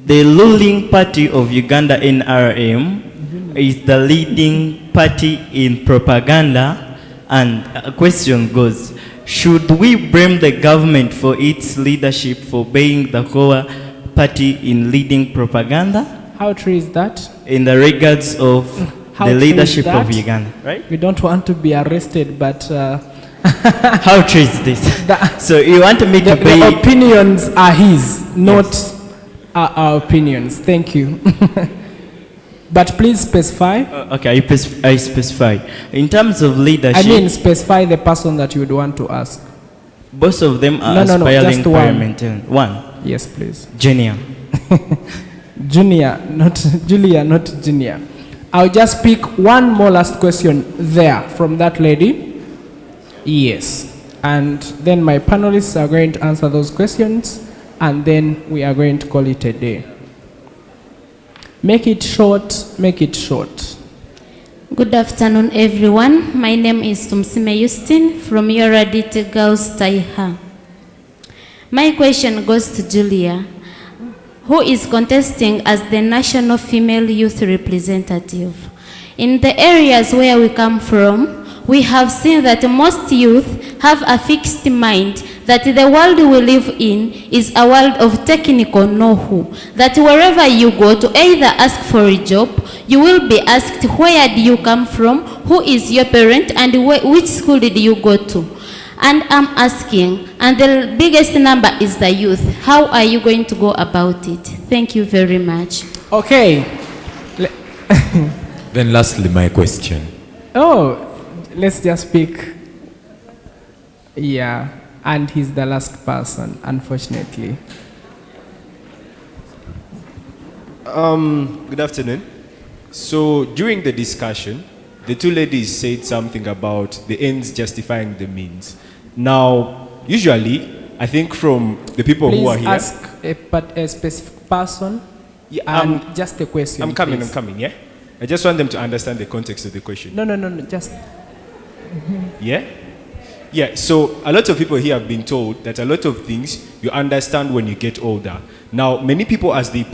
The ruling party of Uganda, NRM, is the leading party in propaganda, and a question goes, should we blame the government for its leadership for being the core party in leading propaganda? How true is that? In the regards of the leadership of Uganda, right? We don't want to be arrested, but... How true is this? So you want me to be... The opinions are his, not our opinions. Thank you. But please specify. Okay, I specify. In terms of leadership... I mean, specify the person that you would want to ask. Both of them are aspiring parliamentarian. One. Yes, please. Junior. Junior, not Julia, not Junior. I'll just pick one more last question there from that lady. Yes. And then my panelists are going to answer those questions, and then we are going to call it a day. Make it short, make it short. Good afternoon, everyone. My name is Tumsime Justin from Yoradite Girls Taiha. My question goes to Julia, who is contesting as the National Female Youth Representative. In the areas where we come from, we have seen that most youth have a fixed mind that the world we live in is a world of technical know-how, that wherever you go to either ask for a job, you will be asked where do you come from, who is your parent, and which school did you go to. And I'm asking, and the biggest number is the youth, how are you going to go about it? Thank you very much. Okay. Then lastly, my question. Oh, let's just pick. Yeah, and he's the last person, unfortunately. Good afternoon. So during the discussion, the 2 ladies said something about the ends justifying the means. Now, usually, I think from the people Please who are here... ask a specific person and just the question. I'm coming, yeah? I just want them to understand the context of the question. No, just... Yeah? Yeah, so a lot of people here have been told that a lot of things you understand when you get older. Now, many people, as they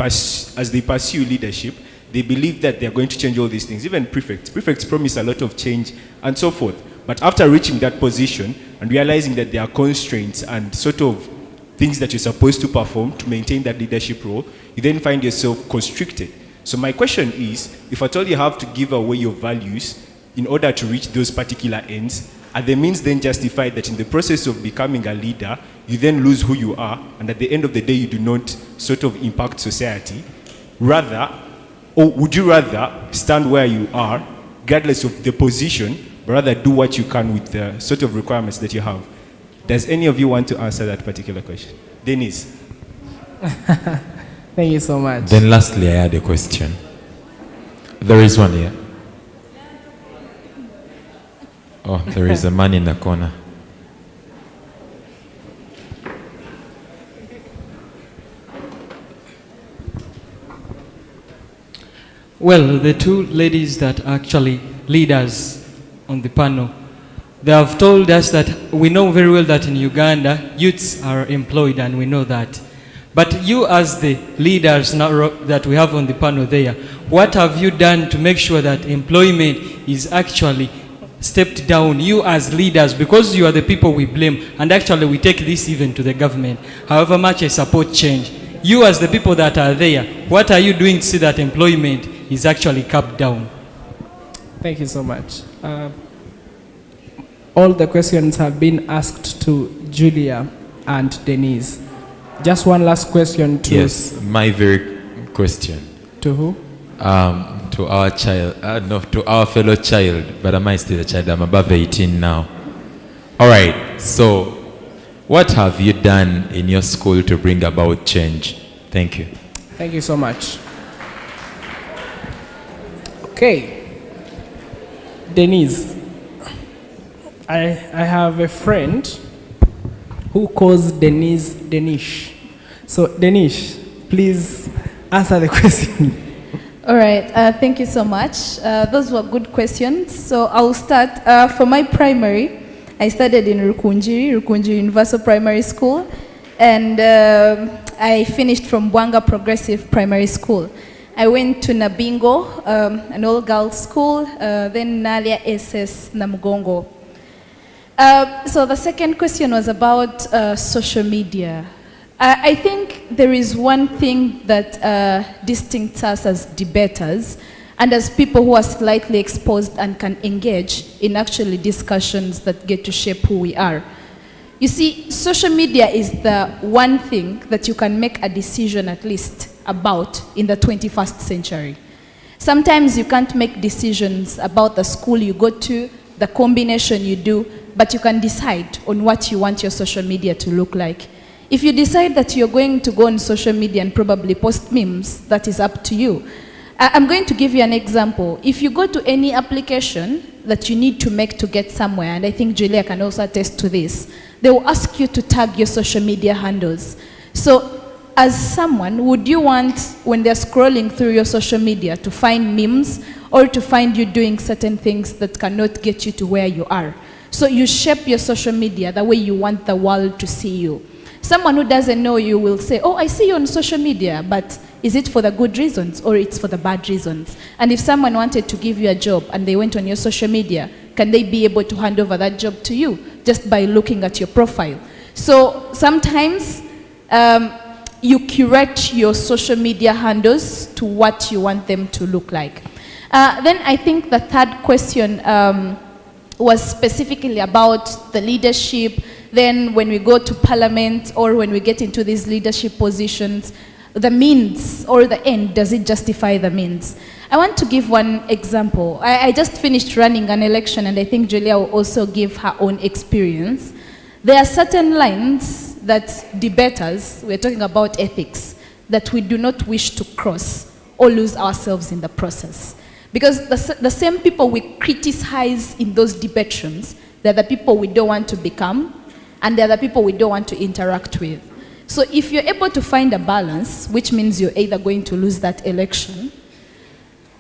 pursue leadership, they believe that they're going to change all these things. Even prefects promise a lot of change and so forth. But after reaching that position and realizing that there are constraints and sort of things that you're supposed to perform to maintain that leadership role, you then find yourself constricted. So my question is, if at all you have to give away your values in order to reach those particular ends, are the means then justified that in the process of becoming a leader, you then lose who you are, and at the end of the day, you do not sort of impact society? Rather, or would you rather stand where you are, regardless of the position, but rather do what you can with the sort of requirements that you have? Does any of you want to answer that particular question? Denise. Thank you so much. Then lastly, I had a question. There is one here. Oh, there is a man in the corner. Well, the two ladies that are actually leaders on the panel, they have told us that we know very well that in Uganda, youths are employed, and we know that. But you as the leaders now that we have on the panel there, what have you done to make sure that employment is actually stepped down? You as leaders, because you are the people we blame, and actually we take this even to the government, however much I support change. You as the people that are there, what are you doing to see that employment is actually capped down? Thank you so much. All the questions have been asked to Julia and Denise. Just one last question to... Yes, my very question. To who? To our child, no, to our fellow child, but am I still a child? I'm above 18 now. All right, so what have you done in your school to bring about change? Thank you. Thank you so much. Okay. Denise, I have a friend who calls Denise Denish. So Denish, please answer the question. All right, thank you so much. Those were good questions. So I'll start. For my primary, I studied in Rukunjiri Universal Primary School, and I finished from Bwanga Progressive Primary School. I went to Nabingo, an all-girls school, then Nalia SS Namugongo. So the second question was about social media. I think there is one thing that distincts us as debaters and as people who are slightly exposed and can engage in actually discussions that get to shape who we are. You see, social media is the one thing that you can make a decision at least about in the 21st century. Sometimes you can't make decisions about the school you go to, the combination you do, but you can decide on what you want your social media to look like. If you decide that you're going to go on social media and probably post memes, that is up to you. I'm going to give you an example. If you go to any application that you need to make to get somewhere, and I think Julia can also attest to this, they will ask you to tag your social media handles. So as someone, would you want, when they're scrolling through your social media, to find memes or to find you doing certain things that cannot get you to where you are? So you shape your social media the way you want the world to see you. Someone who doesn't know you will say, oh, I see you on social media, but is it for the good reasons or it's for the bad reasons? And if someone wanted to give you a job and they went on your social media, can they be able to hand over that job to you just by looking at your profile? So sometimes you curate your social media handles to what you want them to look like. Then I think the third question was specifically about the leadership. Then when we go to parliament or when we get into these leadership positions, the means or the end, does it justify the means? I want to give one example. I just finished running an election, and I think Julia will also give her own experience. There are certain lines that debaters, we're talking about ethics, that we do not wish to cross or lose ourselves in the process. Because the same people we criticize in those debate rooms, they're the people we don't want to become, and they're the people we don't want to interact with. So if you're able to find a balance, which means you're either going to lose that election,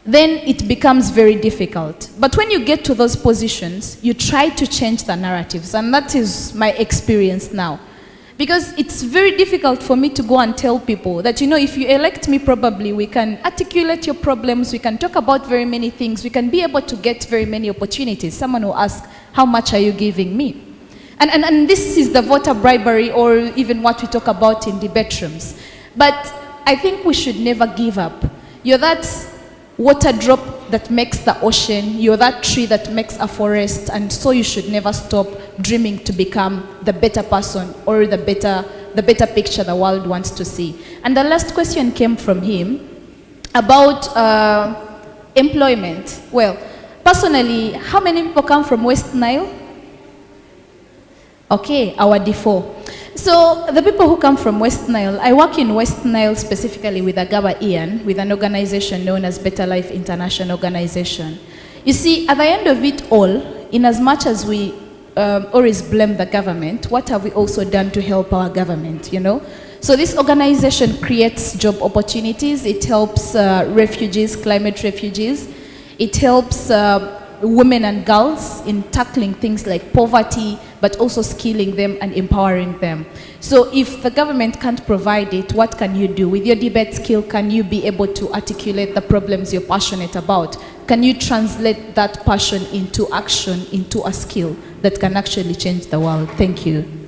then it becomes very difficult. But when you get to those positions, you try to change the narratives, and that is my experience now. Because it's very difficult for me to go and tell people that, you know, if you elect me, probably we can articulate your problems, we can talk about very many things, we can be able to get very many opportunities. Someone will ask, how much are you giving me? And this is the voter bribery, or even what we talk about in debate rooms. But I think we should never give up. You're that water drop that makes the ocean, you're that tree that makes a forest, and so you should never stop dreaming to become the better person or the better picture the world wants to see. And the last question came from him about employment. Well, personally, how many people come from West Nile? Okay, our D4. So the people who come from West Nile, I work in West Nile specifically with Agaba Ian, with an organization known as Better Life International Organization. You see, at the end of it all, in as much as we always blame the government, what have we also done to help our government, you know? So this organization creates job opportunities. It helps refugees, climate refugees. It helps women and girls in tackling things like poverty, but also skilling them and empowering them. So if the government can't provide it, what can you do? With your debate skill, can you be able to articulate the problems you're passionate about? Can you translate that passion into action, into a skill that can actually change the world? Thank you.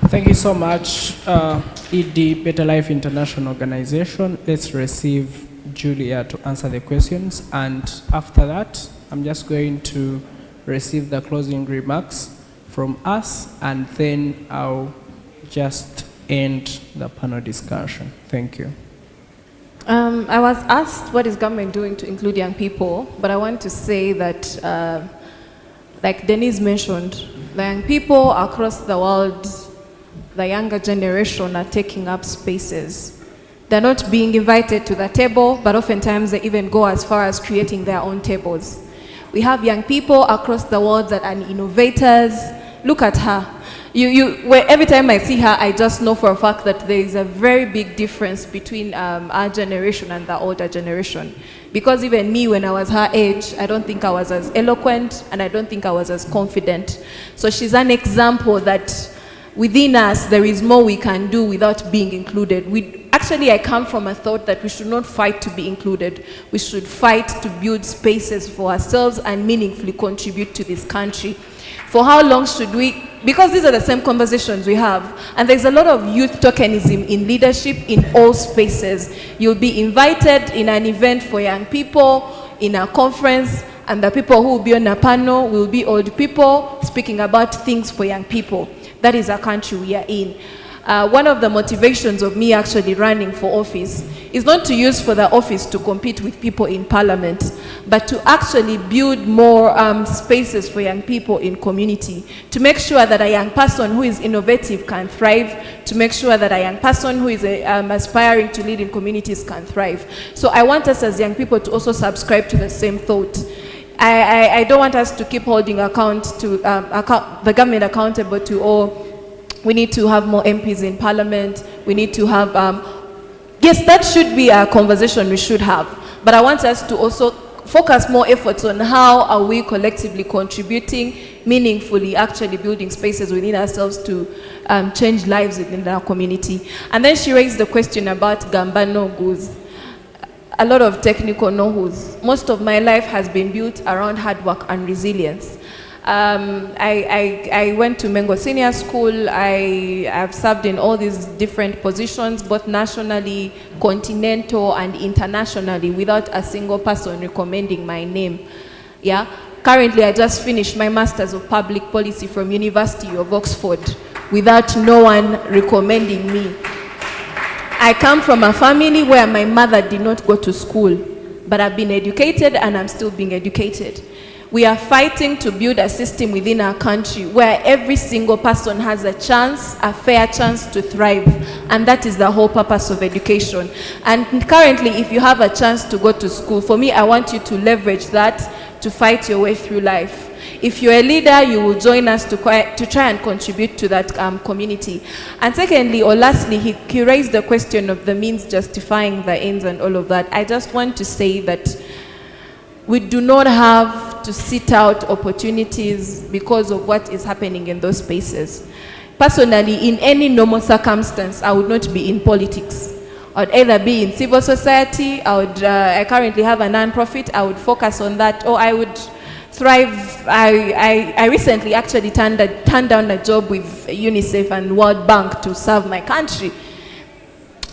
Thank you so much, ED, Better Life International Organization. Let's receive Julia to answer the questions, and after that, I'm just going to receive the closing remarks from us, and then I'll just end the panel discussion. Thank you. I was asked what is government doing to include young people, but I want to say that, like Denise mentioned, the young people across the world, the younger generation are taking up spaces. They're not being invited to the table, but oftentimes they even go as far as creating their own tables. We have young people across the world that are innovators. Look at her. Every time I see her, I just know for a fact that there is a very big difference between our generation and the older generation. Because even me, when I was her age, I don't think I was as eloquent, and I don't think I was as confident. So she's an example that within us, there is more we can do without being included. Actually, I come from a thought that we should not fight to be included. We should fight to build spaces for ourselves and meaningfully contribute to this country. For how long should we? Because these are the same conversations we have. And there's a lot of youth tokenism in leadership in all spaces. You'll be invited in an event for young people, in a conference, and the people who will be on a panel will be old people speaking about things for young people. That is a country we are in. One of the motivations of me actually running for office is not to use for the office to compete with people in parliament, but to actually build more spaces for young people in community, to make sure that a young person who is innovative can thrive, to make sure that a young person who is aspiring to lead in communities can thrive. So I want us as young people to also subscribe to the same thought. I don't want us to keep holding the government accountable to, oh, we need to have more MPs in parliament, we need to have, yes, that should be a conversation we should have, but I want us to also focus more efforts on how are we collectively contributing meaningfully, actually building spaces within ourselves to change lives within our community. And then she raised the question about Gamba no-goos. A lot of technical know-hows. Most of my life has been built around hard work and resilience. I went to Mengo Senior School. I have served in all these different positions, both nationally, continental, and internationally, without a single person recommending my name. Yeah. Currently, I just finished my Masters of Public Policy from University of Oxford, without no one recommending me. I come from a family where my mother did not go to school, but I've been educated and I'm still being educated. We are fighting to build a system within our country where every single person has a chance, a fair chance to thrive. And that is the whole purpose of education. And currently, if you have a chance to go to school, for me, I want you to leverage that to fight your way through life. If you're a leader, you will join us to try and contribute to that community. And secondly, or lastly, he raised the question of the means justifying the ends and all of that. I just want to say that we do not have to sit out opportunities because of what is happening in those spaces. Personally, in any normal circumstance, I would not be in politics. I would either be in civil society, I currently have a non-profit, I would focus on that, or I would thrive. I recently actually turned down a job with UNICEF and World Bank to serve my country.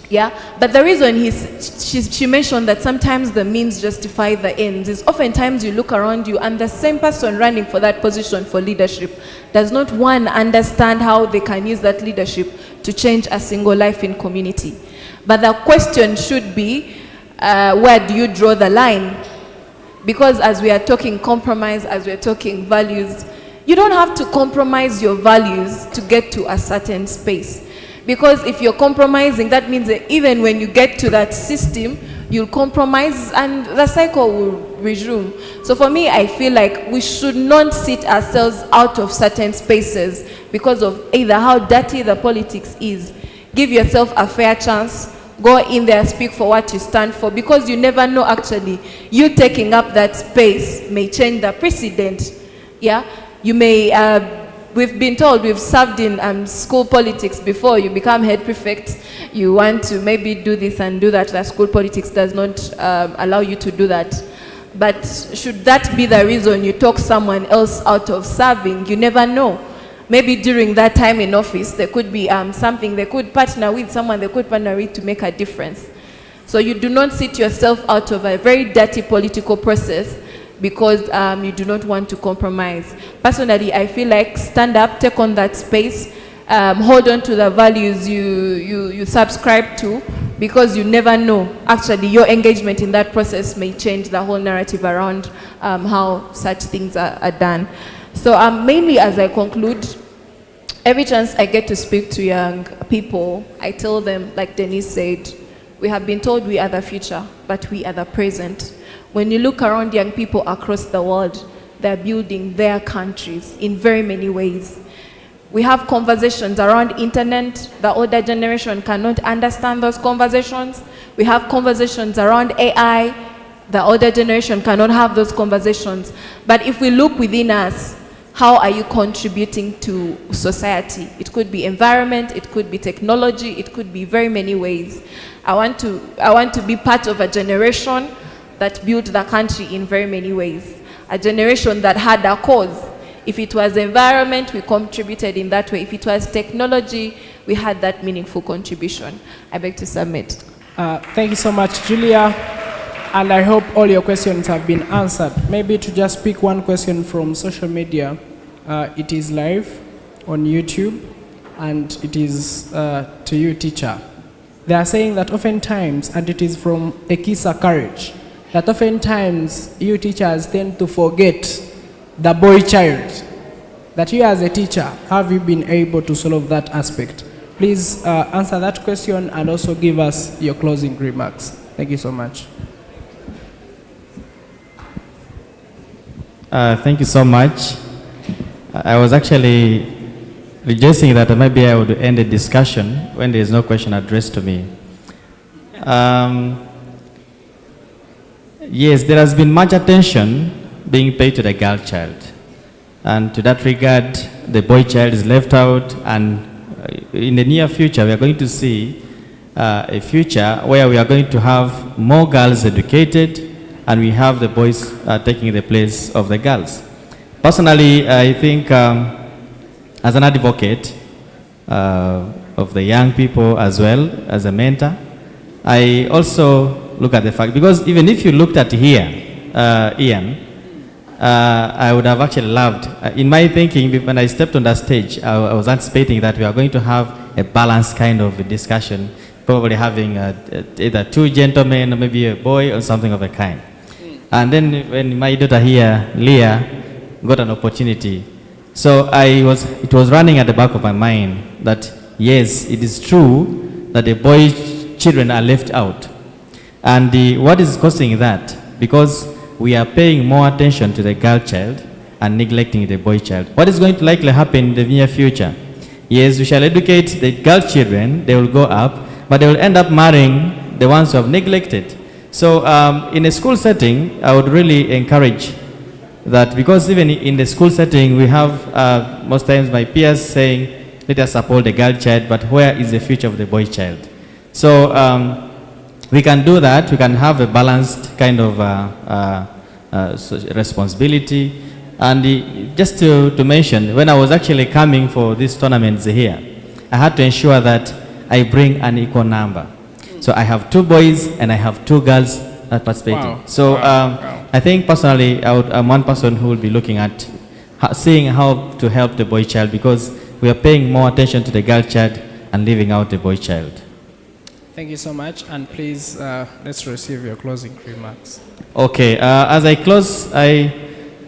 Yeah, but the reason she mentioned that sometimes the means justify the ends is oftentimes you look around you and the same person running for that position for leadership does not, one, understand how they can use that leadership to change a single life in community. But the question should be, where do you draw the line? Because as we are talking compromise, as we are talking values, you don't have to compromise your values to get to a certain space. Because if you're compromising, that means that even when you get to that system, you'll compromise and the cycle will resume. So for me, I feel like we should not sit ourselves out of certain spaces because of either how dirty the politics is. Give yourself a fair chance. Go in there, speak for what you stand for, because you never know actually. You taking up that space may change the precedent. Yeah, you may, we've been told, we've served in school politics before. You become head prefect, you want to maybe do this and do that. The school politics does not allow you to do that. But should that be the reason you talk someone else out of serving? You never know. Maybe during that time in office, there could be something they could partner with, someone they could partner with to make a difference. So you do not sit yourself out of a very dirty political process because you do not want to compromise. Personally, I feel like stand up, take on that space, hold on to the values you subscribe to, because you never know. Actually, your engagement in that process may change the whole narrative around how such things are done. So mainly as I conclude, every chance I get to speak to young people, I tell them, like Denise said, we have been told we are the future, but we are the present. When you look around young people across the world, they're building their countries in very many ways. We have conversations around internet. The older generation cannot understand those conversations. We have conversations around AI. The older generation cannot have those conversations. But if we look within us, how are you contributing to society? It could be environment, it could be technology, it could be very many ways. I want to be part of a generation that built the country in very many ways. A generation that had a cause. If it was environment, we contributed in that way. If it was technology, we had that meaningful contribution. I beg to submit. Thank you so much, Julia. And I hope all your questions have been answered. Maybe to just pick one question from social media. It is live on YouTube, and it is to you, teacher. They are saying that oftentimes, and it is from Ekisa Courage, that oftentimes you teachers tend to forget the boy child. That you as a teacher, have you been able to solve that aspect? Please answer that question and also give us your closing remarks. Thank you so much. Thank you so much. I was actually rejoicing that maybe I would end the discussion when there is no question addressed to me. Yes, there has been much attention being paid to the girl child. And to that regard, the boy child is left out, and in the near future, we are going to see a future where we are going to have more girls educated, and we have the boys taking the place of the girls. Personally, I think as an advocate of the young people as well as a mentor, I also look at the fact, because even if you looked at here, Ian, I would have actually loved, in my thinking, when I stepped on that stage, I was anticipating that we are going to have a balanced kind of discussion, probably having either two gentlemen or maybe a boy or something of a kind. And then when my daughter here, Leah, got an opportunity. So it was running at the back of my mind that yes, it is true that the boy children are left out. And what is causing that? Because we are paying more attention to the girl child and neglecting the boy child. What is going to likely happen in the near future? Yes, we shall educate the girl children, they will go up, but they will end up marrying the ones who have neglected. So in a school setting, I would really encourage that, because even in the school setting, we have most times my peers saying, let us support the girl child, but where is the future of the boy child? So we can do that. We can have a balanced kind of responsibility. And just to mention, when I was actually coming for these tournaments here, I had to ensure that I bring an equal number. So I have 2 boys and I have 2 girls participating. Wow. So wow. I think personally, I'm one person who will be looking at seeing how to help the boy child, because we are paying more attention to the girl child and leaving out the boy child. Thank you so much, and please let's receive your closing remarks. Okay, as I close, I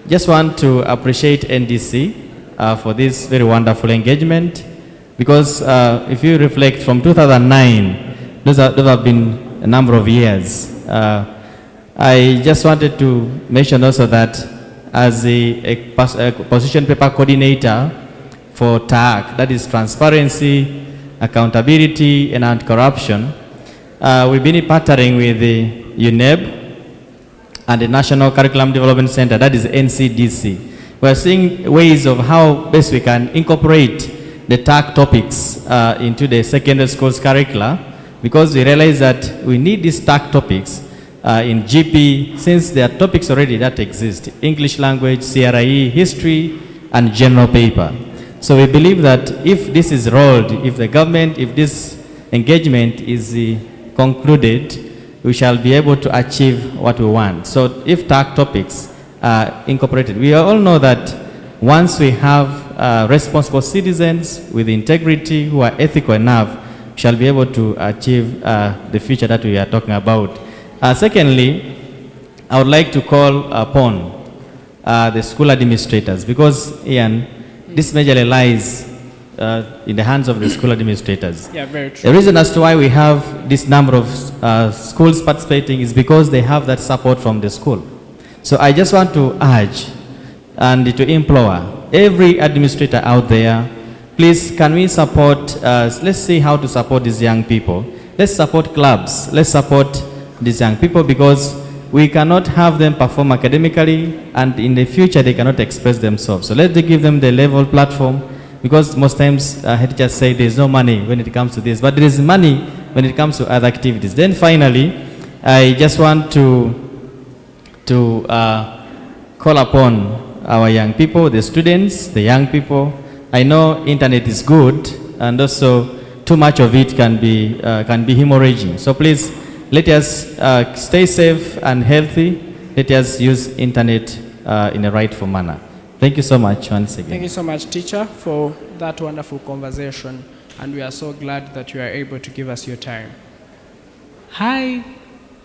just want to appreciate NDC for this very wonderful engagement, because if you reflect from 2009, those have been a number of years. I just wanted to mention also that as a position paper coordinator for TAC, that is transparency, accountability, and anti-corruption, we've been partnering with the UNEB and the National Curriculum Development Center, that is NCDC. We're seeing ways of how best we can incorporate the TAC topics into the secondary school's curricula, because we realize that we need these TAC topics in GP, since there are topics already that exist: English language, CRE, history, and general paper. So we believe that if this is rolled, if the government, if this engagement is concluded, we shall be able to achieve what we want. So if TAC topics are incorporated, we all know that once we have responsible citizens with integrity who are ethical enough, we shall be able to achieve the future that we are talking about. Secondly, I would like to call upon the school administrators, because Ian, this majorly lies in the hands of the school administrators. Yeah, very true. The reason as to why we have this number of schools participating is because they have that support from the school. So I just want to urge and to implore every administrator out there, please, can we support, let's see how to support these young people. Let's support clubs, let's support these young people, because we cannot have them perform academically and in the future they cannot express themselves. So let's give them the level platform, because most times head teachers say there's no money when it comes to this, but there is money when it comes to other activities. Then finally, I just want to call upon our young people, the students, the young people. I know internet is good, and also too much of it can be hemorrhaging. So please, let us stay safe and healthy. Let us use internet in a rightful manner. Thank you so much once again. Thank you so much, teacher, for that wonderful conversation. And we are so glad that you are able to give us your time. Hi.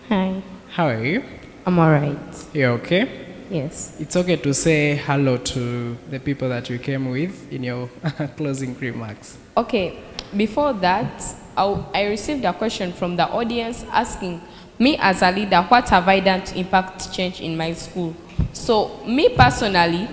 Hi. How are you? I'm all right. You're okay? Yes. It's okay to say hello to the people that you came with in your closing remarks. Okay, before that, I received a question from the audience asking me as a leader, what have I done to impact change in my school? So me personally,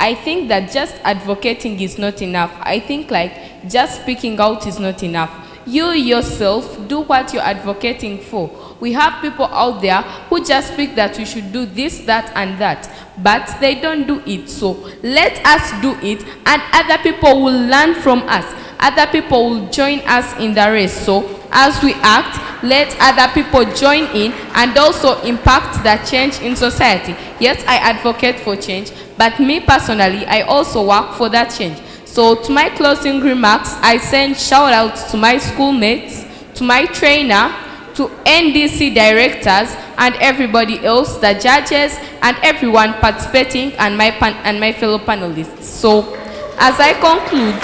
I think that just advocating is not enough. I think like just speaking out is not enough. You yourself do what you're advocating for. We have people out there who just speak that we should do this, that, and that, but they don't do it. So let us do it, and other people will learn from us. Other people will join us in the race. So as we act, let other people join in and also impact the change in society. Yes, I advocate for change, but me personally, I also work for that change. So to my closing remarks, I send shout outs to my schoolmates, to my trainer, to NDC directors, and everybody else, the judges, and everyone participating, and my fellow panelists. So as I conclude,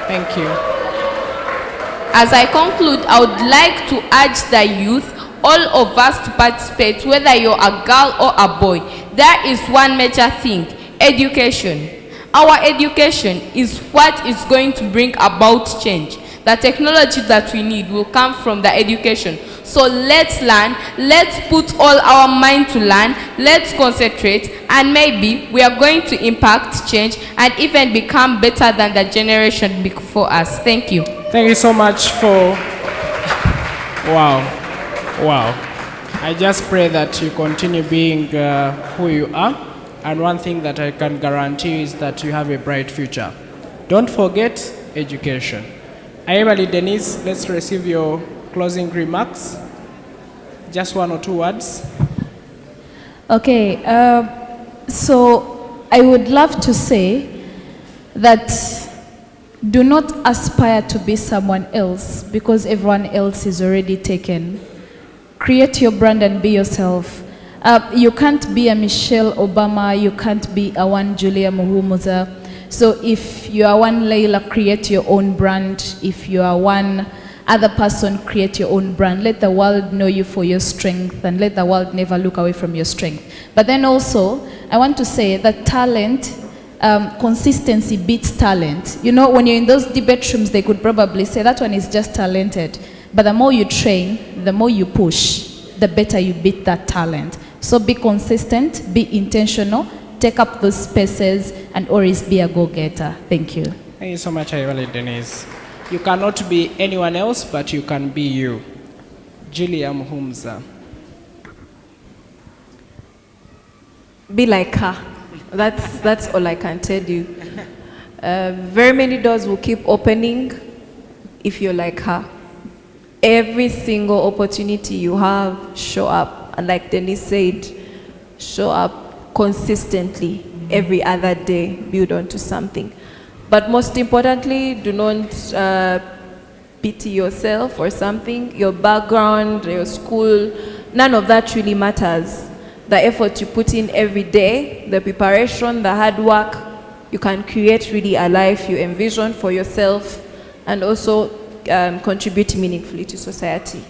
thank you. As I conclude, I would like to urge the youth, all of us, to participate, whether you're a girl or a boy. There is one major thing: education. Our education is what is going to bring about change. The technology that we need will come from the education. So let's learn, let's put all our mind to learn, let's concentrate, and maybe we are going to impact change and even become better than the generation before us. Thank you. Thank you so much for, wow. I just pray that you continue being who you are. And one thing that I can guarantee is that you have a bright future. Don't forget education. Ayebali Denise, let's receive your closing remarks. Just one or two words. Okay, so I would love to say that do not aspire to be someone else, because everyone else is already taken. Create your brand and be yourself. You can't be a Michelle Obama, you can't be a one Julia Muhumuza. So if you are one Layla, create your own brand. If you are one other person, create your own brand. Let the world know you for your strength, and let the world never look away from your strength. But then also, I want to say that talent, consistency beats talent. You know, when you're in those debate rooms, they could probably say that one is just talented. But the more you train, the more you push, the better you beat that talent. So be consistent, be intentional, take up those spaces, and always be a go-getter. Thank you. Thank you so much, Ayebali Denise. You cannot be anyone else, but you can be you. Julia Muhumza. Be like her. That's all I can tell you. Very many doors will keep opening if you're like her. Every single opportunity you have, show up. And like Denise said, show up consistently every other day, build onto something. But most importantly, do not pity yourself or something. Your background, your school, none of that really matters. The effort you put in every day, the preparation, the hard work, you can create really a life you envision for yourself and also contribute meaningfully to society.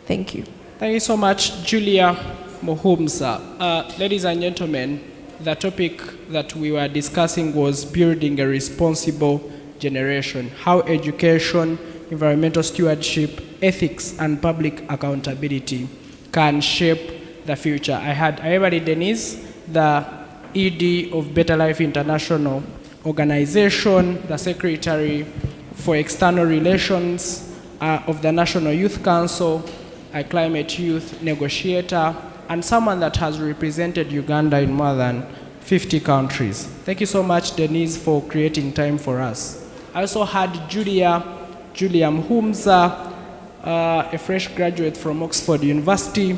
Thank you. Thank you so much, Julia Muhumza. Ladies and gentlemen, the topic that we were discussing was building a responsible generation, how education, environmental stewardship, ethics, and public accountability can shape the future. I had Ayebari Denise, the ED of Better Life International Organization, the Secretary for External Relations of the National Youth Council, a climate youth negotiator, and someone that has represented Uganda in more than 50 countries. Thank you so much, Denise, for creating time for us. I also had Julia Muhumza, a fresh graduate from Oxford University.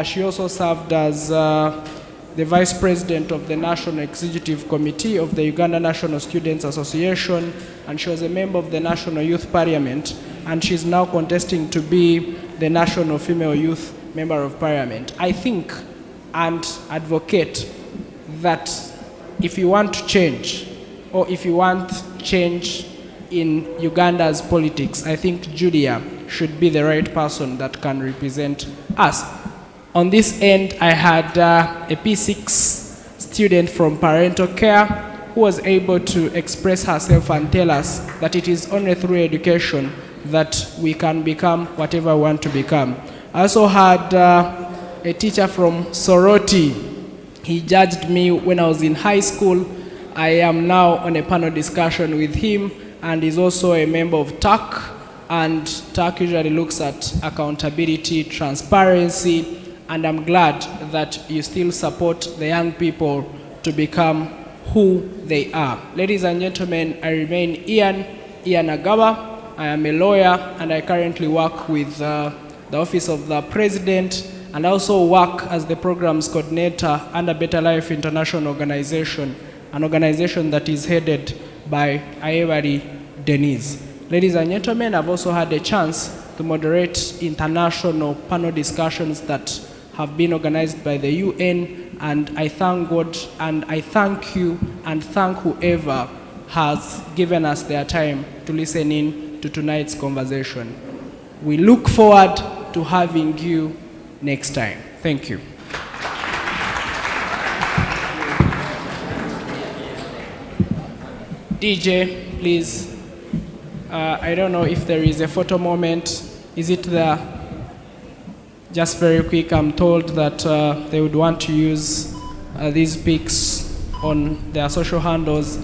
She also served as the Vice President of the National Executive Committee of the Uganda National Students Association, and she was a member of the National Youth Parliament, and she's now contesting to be the National Female Youth Member of Parliament. I think and advocate that if you want to change, or if you want change in Uganda's politics, I think Julia should be the right person that can represent us. On this end, I had a P6 student from parental care who was able to express herself and tell us that it is only through education that we can become whatever we want to become. I also had a teacher from Soroti. He judged me when I was in high school. I am now on a panel discussion with him, and he's also a member of TAC, and TAC usually looks at accountability, transparency, and I'm glad that you still support the young people to become who they are. Ladies and gentlemen, I remain Ian Agaba. I am a lawyer, and I currently work with the Office of the President, and also work as the Programs Coordinator under Better Life International Organization, an organization that is headed by Ayebari Denise. Ladies and gentlemen, I've also had a chance to moderate international panel discussions that have been organized by the UN, and I thank God, and I thank you, and thank whoever has given us their time to listen in to tonight's conversation. We look forward to having you next time. Thank you. DJ, please. I don't know if there is a photo moment. Is it there? Just very quick, I'm told that they would want to use these pics on their social handles.